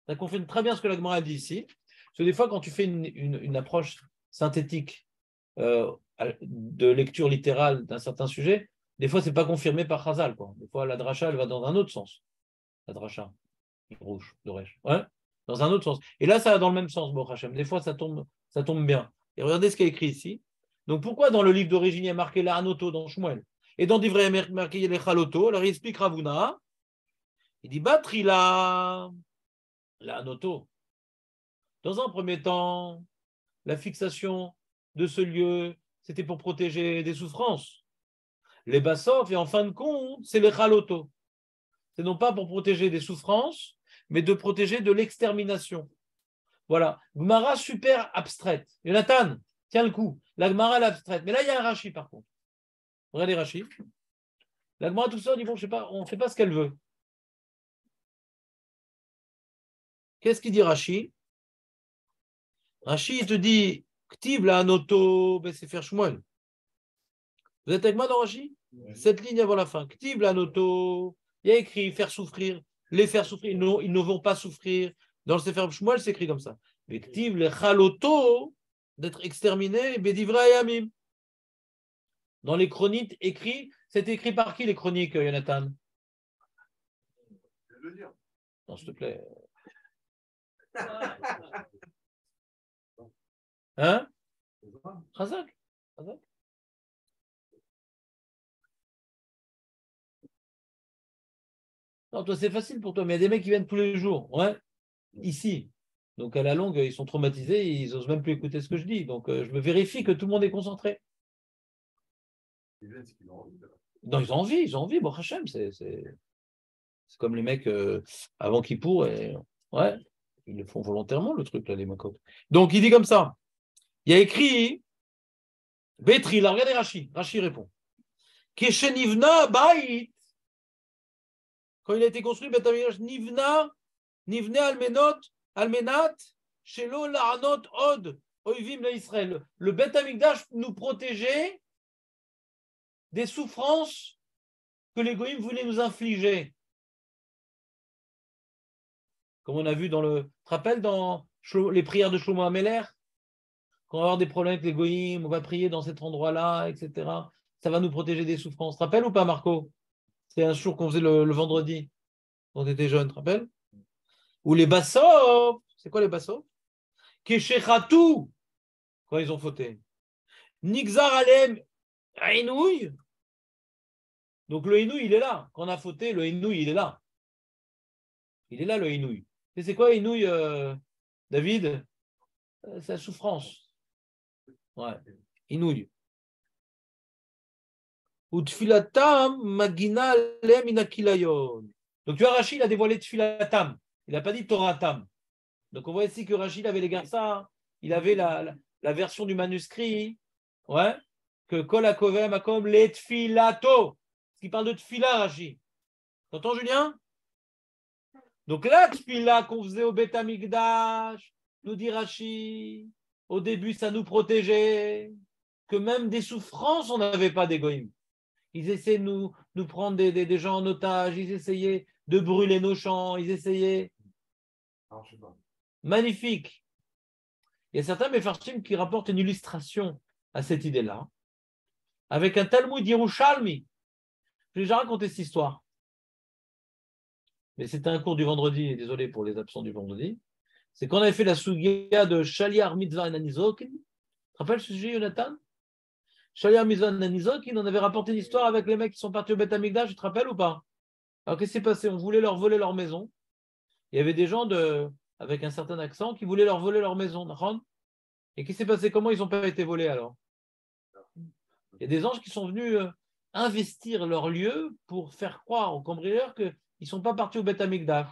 Ça confirme très bien ce que la Gemara dit ici. Parce que des fois, quand tu fais une approche synthétique de lecture littérale d'un certain sujet, des fois, ce n'est pas confirmé par Chazal, quoi. Des fois, la dracha, elle va dans un autre sens. La dracha, rouge, d'Oresh. Ouais, dans un autre sens. Et là, ça va dans le même sens, Baruch Hashem. Des fois, ça tombe bien. Et regardez ce qui est écrit ici. Donc, pourquoi dans le livre d'origine, il y a marqué la Hanoto dans Shmuel et dans Divrei marqué les Chaloto? Alors, il explique Ravuna. Il dit Batrila, la Hanoto. Dans un premier temps, la fixation de ce lieu, c'était pour protéger des souffrances. Les bassofs, et en fin de compte, c'est les chaloto. C'est non pas pour protéger des souffrances, mais de protéger de l'extermination. Voilà. Gmara super abstraite. Jonathan, tiens le coup. La Gmara elle est abstraite. Mais là, il y a un Rashi par contre. Regardez Rashi. La Gmara tout ça, dit bon, je sais pas, on ne fait pas ce qu'elle veut. Qu'est-ce qu'il dit Rashi? Rashi, il te dit Ktib la anoto Sefer Shmuel. Vous êtes avec moi dans Rashi? Oui. Cette ligne avant la fin. Ktib la noto. Il y a écrit faire souffrir, les faire souffrir. Non, ils ne vont pas souffrir. Dans le Sefer Shmuel, c'est écrit comme ça. Mais Ktib le chaloto, d'être exterminé, bedivra et amim. Dans les chroniques écrits, c'est écrit par qui les chroniques, Jonathan? Je veux dire. Non, s'il te plaît. Hein? Razak. Non, toi, c'est facile pour toi, mais il y a des mecs qui viennent tous les jours. Ouais, ici. Donc, à la longue, ils sont traumatisés, ils n'osent même plus écouter ce que je dis. Donc, je me vérifie que tout le monde est concentré. Non, ils ont envie, bon, Hachem, c'est comme les mecs avant Kippour, et ouais, ils le font volontairement, le truc, là, les macotes. Donc, il dit comme ça. Il y a écrit, Betri, là, regardez Rashi répond. Keshenivna Baït. Quand il a été construit, Nivna Almenat, Shelo La'anot Od, Oivim la Israël. Le Beth Amikdash nous protégeait des souffrances que les Goïms voulaient nous infliger. Comme on a vu dans le. Tu te rappelles dans les prières de Shlomo Ameler? Quand on va avoir des problèmes avec les goïms, on va prier dans cet endroit-là, etc. Ça va nous protéger des souffrances. Tu te rappelles ou pas, Marco? C'est un jour qu'on faisait le vendredi, quand on était jeune, tu te rappelles? Ou les bassofs. C'est quoi les bassofs? Keshechatou, quand ils ont fauté. Nixar alem Inouï. Donc le Inouï, il est là. Quand on a fauté, le Inouï, il est là. Il est là, le Inouï. Et c'est quoi Inouï, David? C'est la souffrance. Ouais. Inouï. Ou tfilatam magina alem inakilayon. Donc tu vois, Rachid a dévoilé tfilatam. Il n'a pas dit Toratam. Donc on voit ici que Rachid avait les garçons. Il avait la version du manuscrit. Ouais. Que Kol HaKoveh Makom les tfilato. Qui parle de tfila, Rachid. T'entends, Julien? Donc la tfila qu'on faisait au Beth Amikdash, nous dit Rachid, au début, ça nous protégeait, que même des souffrances, on n'avait pas d'égoïme. Ils essayaient de nous prendre des gens en otage, ils essayaient de brûler nos champs, ils essayaient. Alors, je sais pas. Magnifique. Il y a certains Mefarshim qui rapportent une illustration à cette idée-là, avec un Talmud Yerushalmi. J'ai déjà raconté cette histoire. Mais c'était un cours du vendredi, et désolé pour les absents du vendredi. C'est qu'on avait fait la Sugia de Shaliar Mitzvah Nanizokin. Tu te rappelles ce sujet, Jonathan? Shaliar Mitzvah Nanizokin, on avait rapporté une histoire avec les mecs qui sont partis au Beth Amikdash, tu te rappelles ou pas? Alors qu'est-ce qui s'est passé? On voulait leur voler leur maison. Il y avait des gens avec un certain accent qui voulaient leur voler leur maison. Et qu'est-ce qui s'est passé? Comment ils n'ont pas été volés alors? Il y a des anges qui sont venus investir leur lieu pour faire croire aux cambrioleurs qu'ils ne sont pas partis au Beth Amikdash.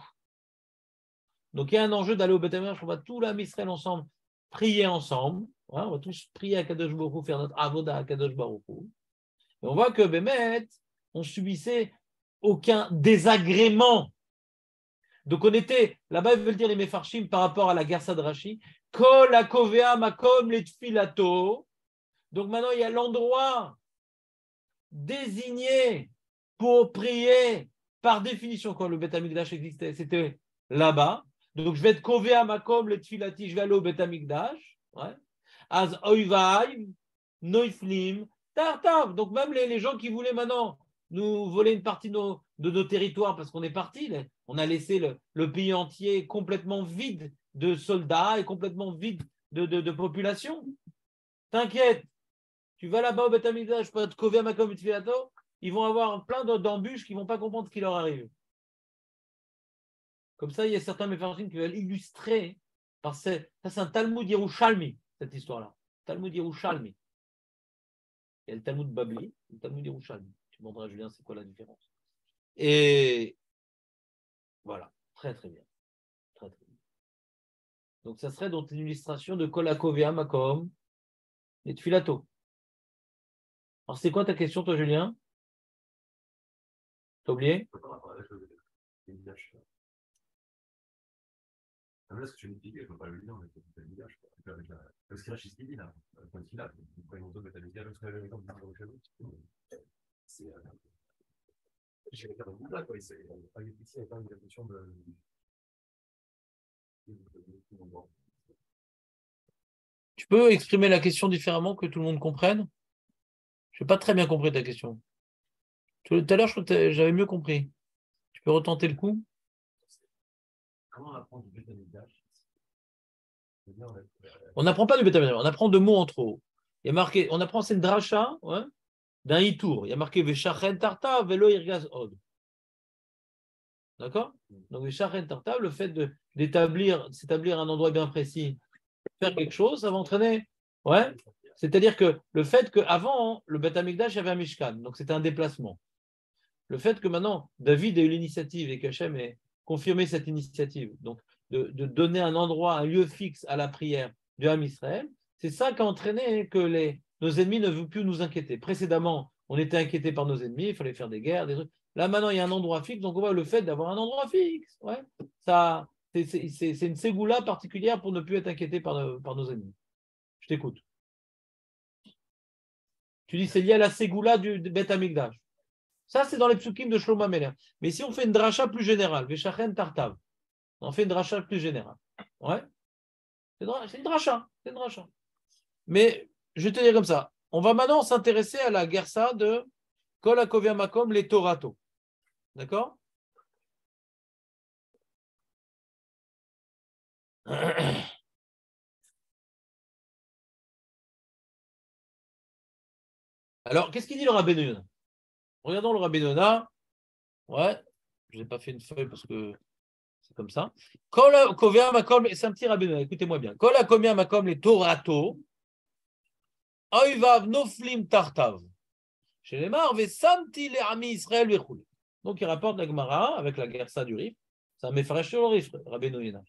Donc il y a un enjeu d'aller au Beth Amikdash. On va tout l'âme Israël ensemble prier ensemble. Ouais, on va tous prier à Kadosh Baruch Hu, faire notre avoda à Kadosh Baruch Hu. Et on voit que Bémet, on subissait aucun désagrément. Donc on était, là-bas ils veulent dire les Mefarshim par rapport à la Gersa de Rashi, Kol HaKoveh Makom les Tfilato. Donc maintenant il y a l'endroit désigné pour prier par définition quand le Beth Amikdash existait, c'était là-bas. Donc je vais être Koveh Makom les Tfilati, je vais aller au Beth Amikdash. Ouais. Az Oivai, Noiflim, Tartav. Donc même les gens qui voulaient maintenant nous voler une partie de nos territoires parce qu'on est parti, on a laissé le pays entier complètement vide de soldats et complètement vide de population. T'inquiète, tu vas là-bas au Beth Amikdash, je peux être Koveh Makom Tfilato, ils vont avoir plein d'embûches qui ne vont pas comprendre ce qui leur arrive. Comme ça, il y a certains méfarshim qui veulent illustrer, ça c'est un Talmud Yerushalmi, cette histoire-là. Talmud Yerushalmi. Il y a le Talmud Babli, le Talmud Yerushalmi. Tu demanderas à Julien c'est quoi la différence. Et voilà, très très bien. Très, très bien. Donc ça serait donc une illustration de Kol HaKoveh Makom et Tfilato. Alors c'est quoi ta question toi Julien? T'as oublié? Là, ce que tu me dis, je ne peux pas le lire, mais parce que là, je suis dit, là, quand il a, quand ils ont besoin de métal, parce que l'exemple du c'est. Je vais faire un bout là, quoi. Ici, il y a pas une question de. Tu peux exprimer la question différemment que tout le monde comprenne? Je n'ai pas très bien compris ta question. Tout à l'heure, je crois que j'avais mieux compris. Tu peux retenter le coup? Comment on apprend du bétamédage? On n'apprend pas du bétamédage, on apprend de mots en trop. Il y a marqué, on apprend, c'est une dracha d'un itour. Il y a marqué Veshachen Tarta, Velo Irgaz Od. D'accord? Donc Veshachen Tarta, le fait s'établir un endroit bien précis, faire quelque chose, ça va entraîner. Ouais. C'est-à-dire que le fait qu'avant, le Beth Amikdash, il y avait un Mishkan, donc c'était un déplacement. Le fait que maintenant, David ait eu l'initiative et qu'Hachem ait confirmé cette initiative, donc de donner un endroit, un lieu fixe à la prière du Ham Israël, c'est ça qui a entraîné que nos ennemis ne veulent plus nous inquiéter. Précédemment, on était inquiétés par nos ennemis, il fallait faire des guerres, des trucs. Là, maintenant, il y a un endroit fixe, donc on voit le fait d'avoir un endroit fixe. Ouais, ça, c'est une ségoula particulière pour ne plus être inquiété par nos ennemis. Je t'écoute. Tu dis c'est lié à la ségoula du Beth Amikdash. Ça, c'est dans les psukim de Shlomo Ameler. Mais si on fait une dracha plus générale, Veshachen Tartav, on fait une dracha plus générale. Ouais. C'est une dracha. C'est une dracha. Mais je vais te dire comme ça. On va maintenant s'intéresser à la gersa de Kol HaKovia Makom les Torato. D'accord? Alors, qu'est-ce qu'il dit le Rabbeinu Yonah? Regardons le Rabbeinu Yonah. Ouais, je n'ai pas fait une feuille parce que c'est comme ça. Kol HaKovia Makom, c'est un petit Rabbeinu Yonah, écoutez-moi bien. Kol HaKovia Makom les Torato. Oivav noflim tartav. Chez les Mar, Vesamti le Ami Israël vechoulé. Donc, il rapporte la Gemara avec la gersa du Rif. Ça me ferait sur le Rif, Rabbeinu Yonah.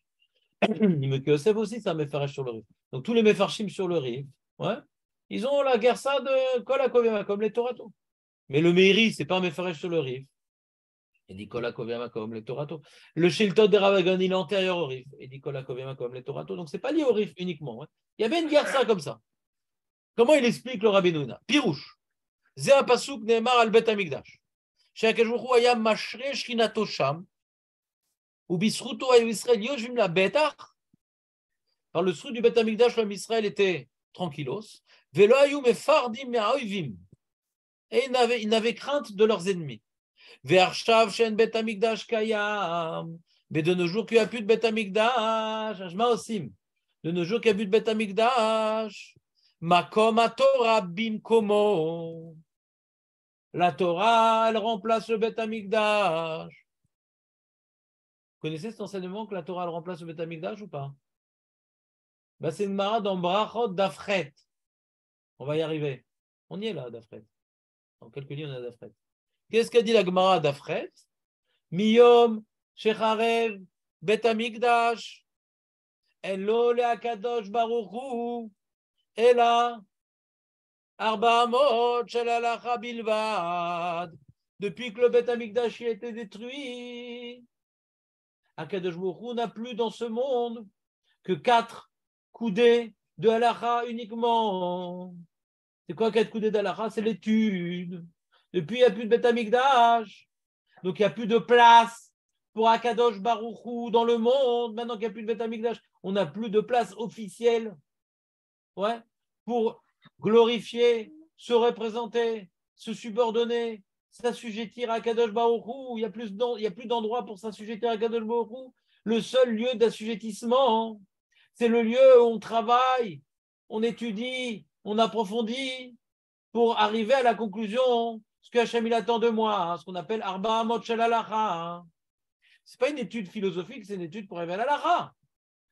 Imeke Yosef aussi, ça me ferait sur le Rif. Donc, tous les Mefarshim sur le Rif, ouais, ils ont la gersa de Kol HaKovia comme les Torato. Mais le Meiri, c'est pas un Mefarsh sur le Rif. Il dit Kol HaKovia comme les Torato. Le Shiltot de Ravagan, il est antérieur au Rif. Il dit Kol HaKovia comme les Torato. Donc, c'est pas lié au Rif uniquement. Ouais. Il y avait une gersa comme ça. Comment il explique le Rabbeinu Yonah? Pirouche. Zé un pasuk ne'emar al Bet Hamikdash. שהקדוש ברוך הוא היה משרה שכינתו שם, ובזכותו היו ישראל יושבים לבטח, par le sceau du Bet Hamikdash, l'homme Israël était tranquillos, ולא היו מפחדים מהאויבים, et ils n'avaient crainte de leurs ennemis. ועכשיו שאין בית המקדש קיים, de nos jours qu'il n'y a plus de בית המקדש, אז מה עושים? De nos jours qu'il n'y a plus de בית המקדש, מקום התורה במקומו. La Torah, elle remplace le Bet Hamikdash. Vous connaissez cet enseignement que la Torah, elle remplace le Bet Hamikdash ou pas? Ben, c'est une mara dans Brachot d'Afret. On va y arriver. On y est là, d'Afret. En quelques lignes, on est à d'Afret. Qu'est-ce qu'a dit la Gemara d'Afret? Miyom, Shecharev, Bet Hamikdash, Elo le Akadosh Baruch Hu, Ela. Depuis que le Bet Hamikdash a été détruit, Akadosh Baruch Hu n'a plus dans ce monde que 4 coudées de halakha uniquement. C'est quoi 4 coudées d'halakha? C'est l'étude. Depuis, il n'y a plus de Bet Hamikdash. Donc, il n'y a plus de place pour Akadosh Baruch Hu dans le monde. Maintenant qu'il n'y a plus de Bet Hamikdash, on n'a plus de place officielle. Ouais, pour glorifier, se représenter, se subordonner, s'assujettir à Kadosh Baruch Hu. Il n'y a plus d'endroit pour s'assujettir à Kadosh Baruch Hu. Le seul lieu d'assujettissement, c'est le lieu où on travaille, on étudie, on approfondit pour arriver à la conclusion, ce que Hachem il attend de moi, ce qu'on appelle Arba Amot Shel Halacha. Ce n'est pas une étude philosophique, c'est une étude pour arriver à l'Halacha.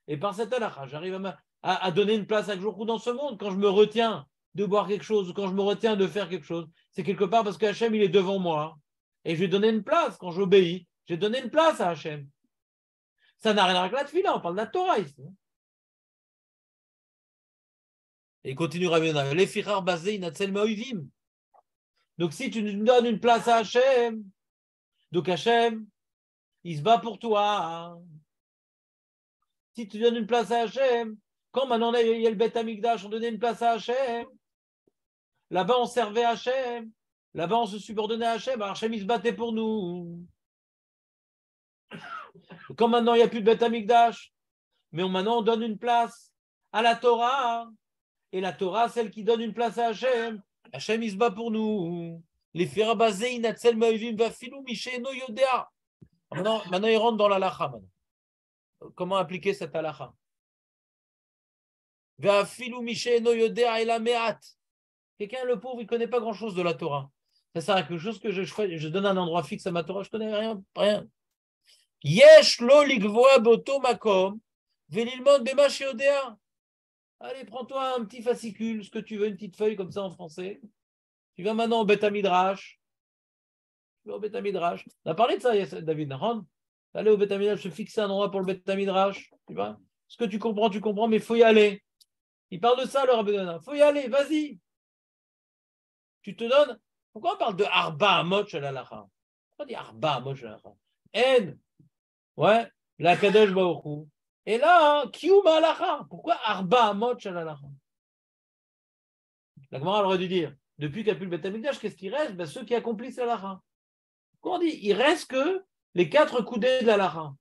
Et par cette Halacha, j'arrive à donner une place à Kadosh dans ce monde. Quand je me retiens de boire quelque chose ou quand je me retiens de faire quelque chose, c'est quelque part parce que Hachem il est devant moi et je vais donner une place. Quand j'obéis, j'ai donné une place à Hachem. Ça n'a rien à voir avec la tefila, on parle de la Torah ici. Et il continue Rabbi Yonah. Les fichar basé inatzel ma'oivim. Donc si tu nous donnes une place à Hachem, donc Hachem, il se bat pour toi. Si tu donnes une place à Hachem, quand maintenant il y a le Bet Hamikdash, on donnait une place à Hachem. Là-bas, on servait Hachem. Là-bas, on se subordonnait à Hachem. Alors, Hachem, il se battait pour nous. Quand maintenant, il n'y a plus de Bet Hamikdash, mais maintenant, on donne une place à la Torah. Et la Torah, celle qui donne une place à Hachem. Hachem, il se bat pour nous. Les firabazé, inatzel ma'ivim, vafilou, misheno yodea. Maintenant, il rentre dans l'alacha. Comment appliquer cette alacha? Vafilou, misheno yodea, et me'at. Quelqu'un, le pauvre, il ne connaît pas grand-chose de la Torah. Ça sert à quelque chose que je donne un endroit fixe à ma Torah, je ne connais rien. Yesh lo ligvoa boto makom, velilmon bema sheodea. Allez, prends-toi un petit fascicule, ce que tu veux, une petite feuille comme ça en français. Tu vas maintenant au Bet Hamidrash. On a parlé de ça, David Nahon. Allez au Bet Hamidrash, se fixer un endroit pour le Bet Hamidrash. Tu vois? Ce que tu comprends, mais il faut y aller. Il parle de ça, le Rabbi Yonah. Il faut y aller, vas-y. Tu te donnes. Pourquoi on parle de Arba Amot Shel Halacha? Pourquoi on dit Arba Amot Shel Halacha? En. Ouais, la Kadosh Baruch Hu. Et là, Kiyum Halacha. Pourquoi Arba Amot Shel Halacha? La Gemara aurait dû dire, depuis qu'il n'y a plus le Bet Hamikdash, qu'est-ce qui reste? Ben, ceux qui accomplissent l'Halacha. Comment on dit? Il reste que les 4 coudées de l'Halacha.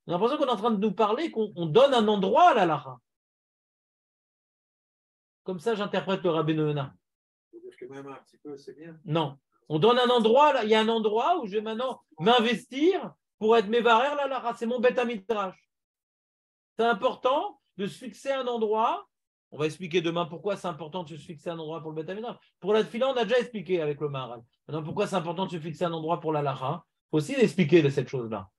On a l'impression qu'on est en train de nous parler, qu'on donne un endroit à l'Halacha. Comme ça, j'interprète le Rabbeinu Yonah. C'est-à-dire que même un petit peu, c'est bien. Non. On donne un endroit, là, il y a un endroit où je vais maintenant m'investir pour être mévarer la lara. C'est mon Beth Midrash. C'est important de se fixer un endroit. On va expliquer demain pourquoi c'est important de se fixer un endroit pour le Beth Midrash. Pour la Tfila, on a déjà expliqué avec le Maharal. Maintenant, pourquoi c'est important de se fixer un endroit pour la lara? Il faut aussi expliquer de cette chose-là.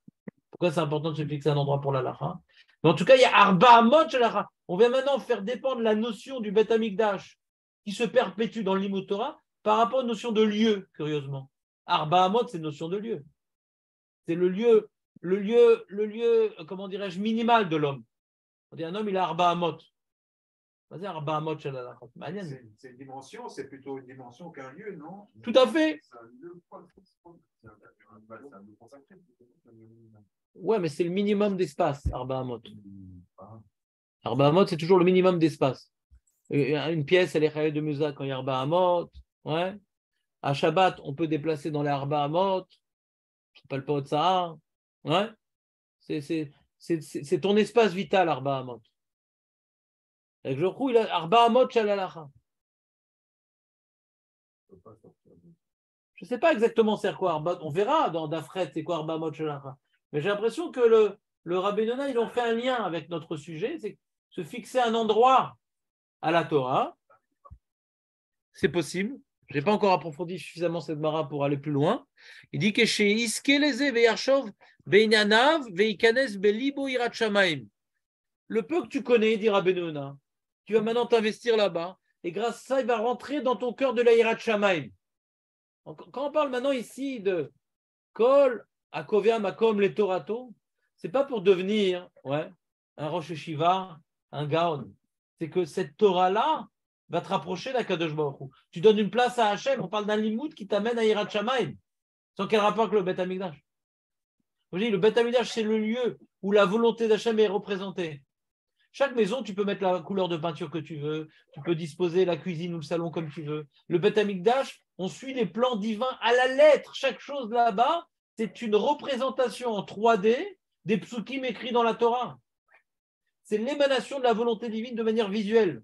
Pourquoi c'est important de se fixer un endroit pour la lara? Mais en tout cas, il y a Arba Amot chez la lara. On vient maintenant faire dépendre la notion du Beth Amikdash qui se perpétue dans le Limud Torah par rapport à une notion de lieu, curieusement. Arba Amot, c'est une notion de lieu. C'est le lieu, comment dirais-je, minimal de l'homme. On dit un homme, il a Arba Amot. Vas-y, Arba Amot chez la lara. C'est une dimension, c'est plutôt une dimension qu'un lieu, non? Tout à fait. C'est un lieu consacré. Ouais, mais c'est le minimum d'espace, Arba Amot. Arba Amot, c'est toujours le minimum d'espace. Une pièce, elle est chayée de Musa quand il y a Arba Amot. Ouais. À Shabbat, on peut déplacer dans les Arba Amot. Je ne parle pas de ça. Ouais. C'est ton espace vital, Arba Amot. Avec le coup, il a Arba Amot Shalalacha. Je ne sais pas exactement c'est quoi Arba. On verra dans Dafret c'est quoi Arba Amot Shalalacha. Mais j'ai l'impression que le Rabbi Yonah, ils ont fait un lien avec notre sujet, c'est se fixer un endroit à la Torah. C'est possible. Je n'ai pas encore approfondi suffisamment cette mara pour aller plus loin. Il dit que chez Iskeleze veyarshov beinanav veikanes belibo irat shamaim. Le peu que tu connais, dit Rabbi Yonah, tu vas maintenant t'investir là-bas, et grâce à ça, il va rentrer dans ton cœur de la irat shamaim. Quand on parle maintenant ici de Kol, Akovia, Makom, les Torato, c'est pas pour devenir un Rosh Yeshiva, un Gaon. C'est que cette Torah-là va te rapprocher d'Akadosh Baruch Hu. Tu donnes une place à Hachem, on parle d'un limoud qui t'amène à Yirat Shamayim. Sans quel rapport avec le Beth Amikdash? Je dis, le Beth Amikdash, c'est le lieu où la volonté d'Hachem est représentée. Chaque maison, tu peux mettre la couleur de peinture que tu veux, tu peux disposer la cuisine ou le salon comme tu veux. Le Beth Amikdash, on suit les plans divins à la lettre. Chaque chose là-bas, c'est une représentation en 3D des psukim écrits dans la Torah. C'est l'émanation de la volonté divine de manière visuelle.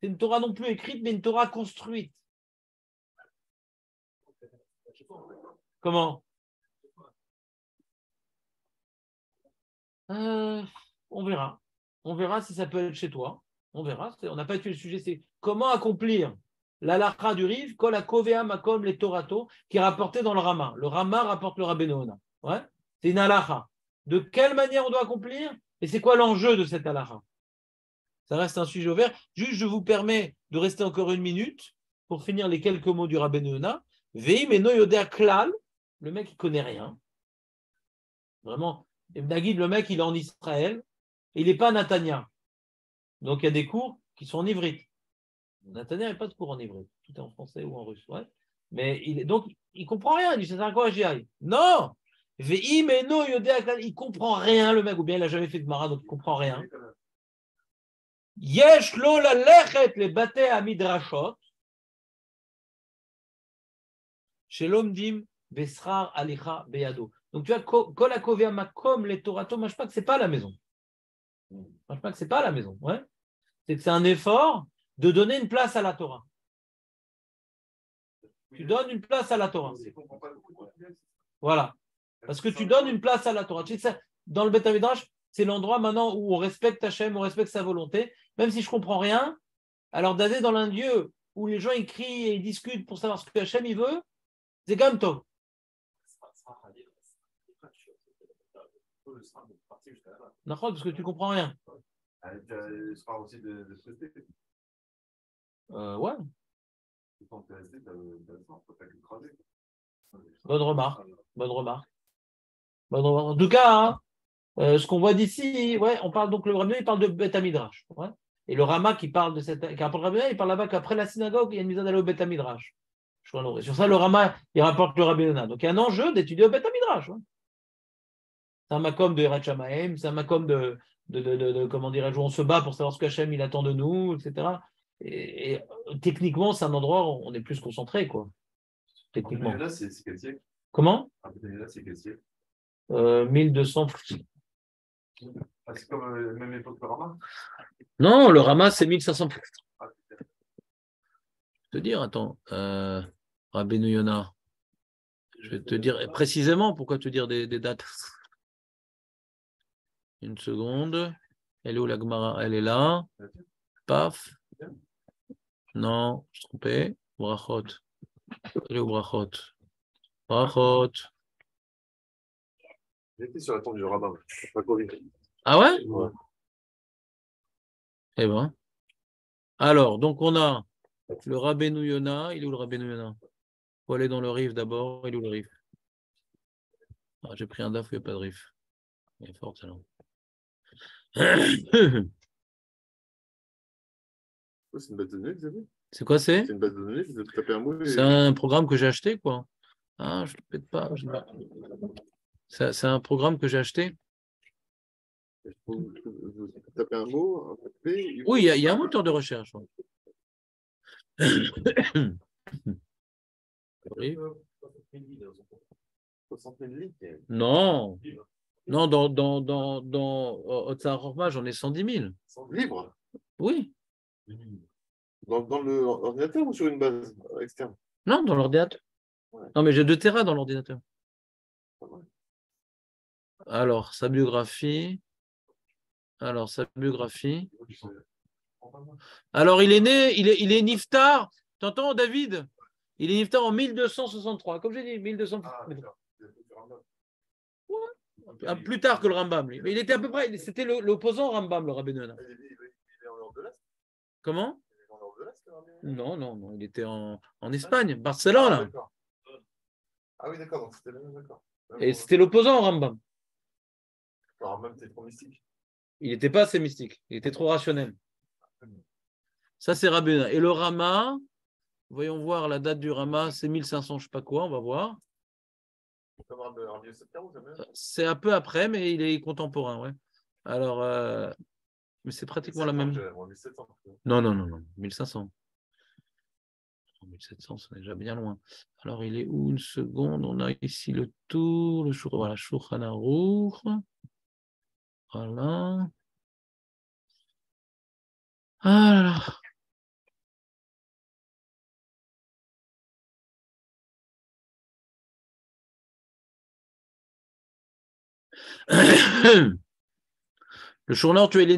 C'est une Torah non plus écrite, mais une Torah construite. Comment? On verra. On verra si ça peut être chez toi. On verra. On n'a pas étudié le sujet. C'est comment accomplir l'halakha du Riv, kol hakovea makom les Torato, qui est rapporté dans le Rama. Le Rama rapporte le Rabbeinu Yonah. Ouais? C'est une halakha. De quelle manière on doit accomplir? Et c'est quoi l'enjeu de cette halakha? Ça reste un sujet ouvert. Juste, je vous permets de rester encore une minute pour finir les quelques mots du Rabbeinu Yonah. Veim eno yodea klal, le mec il connaît rien. Vraiment, Nagid, le mec il est en Israël et il n'est pas Natania. Donc il y a des cours qui sont en ivrite. Natania n'a pas de cours en ivrite. Tout est en français ou en russe. Ouais. Mais donc il ne comprend rien. Il dit, ça sert à quoi j'y aille? Non! Veim eno yodea klal, il ne comprend rien le mec, ou bien il n'a jamais fait de mara, donc il ne comprend rien. Yesh lo lalechet le bate amidrashot shelomdim besrar alicha beyado. Donc tu vois, kol hakovea makom les Torato, marche pas que c'est pas la maison. Marche pas que c'est pas la maison. Ouais. C'est que c'est un effort de donner une place à la Torah. Tu donnes une place à la Torah. Voilà. Parce que tu donnes une place à la Torah. Tu sais ça, dans le Beth Midrash, c'est l'endroit maintenant où on respecte Hachem, on respecte sa volonté. Même si je ne comprends rien, alors d'aller dans un lieu où les gens ils crient et ils discutent pour savoir ce que Hachem il veut, c'est comme toi. D'accord, parce que tu ne comprends rien. Je parle aussi de société. Ouais. Bonne remarque. Bonne remarque. Bonne remarque. En tout cas, hein, ce qu'on voit d'ici, ouais, on parle donc le Rabbeinu, il parle de Beth Midrash. Ouais. Et le Rama qui parle de cette. Qui rapporte le Rabbeinu, il parle là-bas qu'après la synagogue, il y a une mise d'aller au Beth Midrash. Sur ça, le Rama, il rapporte le Rabbeinu. Donc il y a un enjeu d'étudier au Beth Midrash. Ouais. C'est un makom de Yirat Shamayim, c'est un makom de comment dirais-je, où on se bat pour savoir ce qu'Hachem il attend de nous, etc. Et techniquement, c'est un endroit où on est plus concentré, quoi. Techniquement. Là, c'est quel siècle? Comment? Là, c'est quel siècle? 1200. Ah, c'est comme même époque que le Rama. Non, le Rama, c'est 1500. Ah, Je vais te dire, attends, Rabbeinu Yonah. Je vais te dire précisément pourquoi te dire des dates. Une seconde. Elle est où la Gemara? Elle est là. Paf. Non, je me suis trompé. Brachot. Elle est où Brachot? Brachot. j'étais sur la tombe du rabbin. Pas Covid. Ah ouais? Ouais. Eh ben. Alors, donc on a le Rabbeinu Yonah. Il est où le Rabbeinu Yonah? Faut aller dans le Rif d'abord. Il est où le Rif? Ah, j'ai pris un DAF où il n'y a pas de Rif. Il est fort, alors. C'est une base de données, vous avez? C'est quoi c'est? C'est une base de données, vous avez tapé un mot et... C'est un programme que j'ai acheté, quoi. Ah, je ne le pète pas. C'est un programme que j'ai acheté. Vous tapez un mot, un tapé, Oui, il y a un moteur de recherche. Oui. 60 000 litres. Non, non, dans Otsar Horma, j'en ai 110 000. 100 livres? Oui, Dans l'ordinateur ou sur une base externe? non, dans l'ordinateur. Ouais. Non, mais j'ai 2 Tera dans l'ordinateur. Pas mal. Alors, sa biographie. Alors, il est né, il est Niftar. T'entends, David? Il est Niftar en 1263. Comme j'ai dit, 1200. Ah, d'accord. Plus tard que le Rambam, lui. Mais il était à peu près, c'était l'opposant au Rambam, le Rabbeinu Yonah. Il est en Europe de l'Est? Comment? Il est en Europe de l'Est, le Rabbeinu Yonah? Non, il était en Espagne, Barcelone. Ah, d'accord. Ah oui, d'accord, donc c'était le même, d'accord. Et c'était l'opposant au Rambam. Alors, même, c'est trop mystique. Il n'était pas assez mystique, il était trop rationnel. Ça, c'est Rabbeinu Yonah. Et le Rama, voyons voir la date du Rama, c'est 1500, je ne sais pas quoi, on va voir. Comme Rabbi Yosef Karo, c'est même. C'est un peu après, mais il est contemporain, ouais. Alors, mais c'est pratiquement la même. 1700. Non, 1500. 1700, c'est déjà bien loin. Alors, il est où? Une seconde, on a ici le tour, voilà, Shulchan Aruch. Voilà. Ah là là. Le Shulchan Aruch, il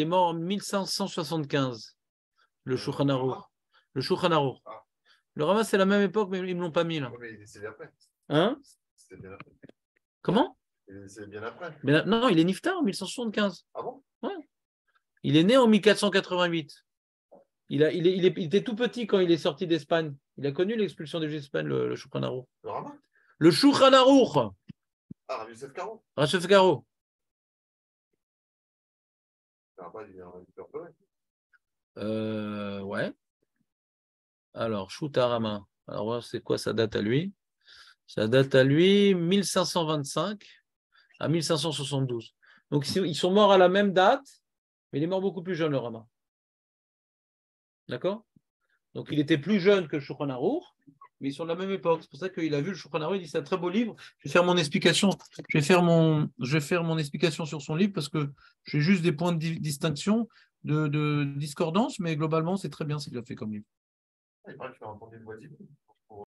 est mort en 1575. Le Shulchan Aruch. Le Shulchan Aruch. Le Rama, c'est la même époque, mais ils ne me l'ont pas mis là. Oui, mais c'est bien après. Hein? C'était bien après. Comment? C'est bien après. Mais non, il est Niftar en 1175. Ah bon? Ouais. Il est né en 1488. Il était tout petit quand il est sorti d'Espagne. Il a connu l'expulsion des Juifs d'Espagne, le Shulchan Aruch. Le Rama? Le Shulchan Aruch. Ah, Rabbi Yosef Karo? Rachel Figaro. Le Rama, il est en Europe. Ouais. Alors, Shutarama. Alors, c'est quoi sa date à lui? Sa date à lui, 1525 à 1572. Donc, ils sont morts à la même date, mais il est mort beaucoup plus jeune, le Rama. D'accord? Donc, il était plus jeune que le Shulchan Aruch, mais ils sont de la même époque. C'est pour ça qu'il a vu le Shulchan Aruch, il dit c'est un très beau livre. Je vais faire mon explication. Je vais faire mon explication sur son livre parce que j'ai juste des points de distinction, de discordance, mais globalement, c'est très bien ce qu'il a fait comme livre. Il paraît que tu as entendu une voix divine.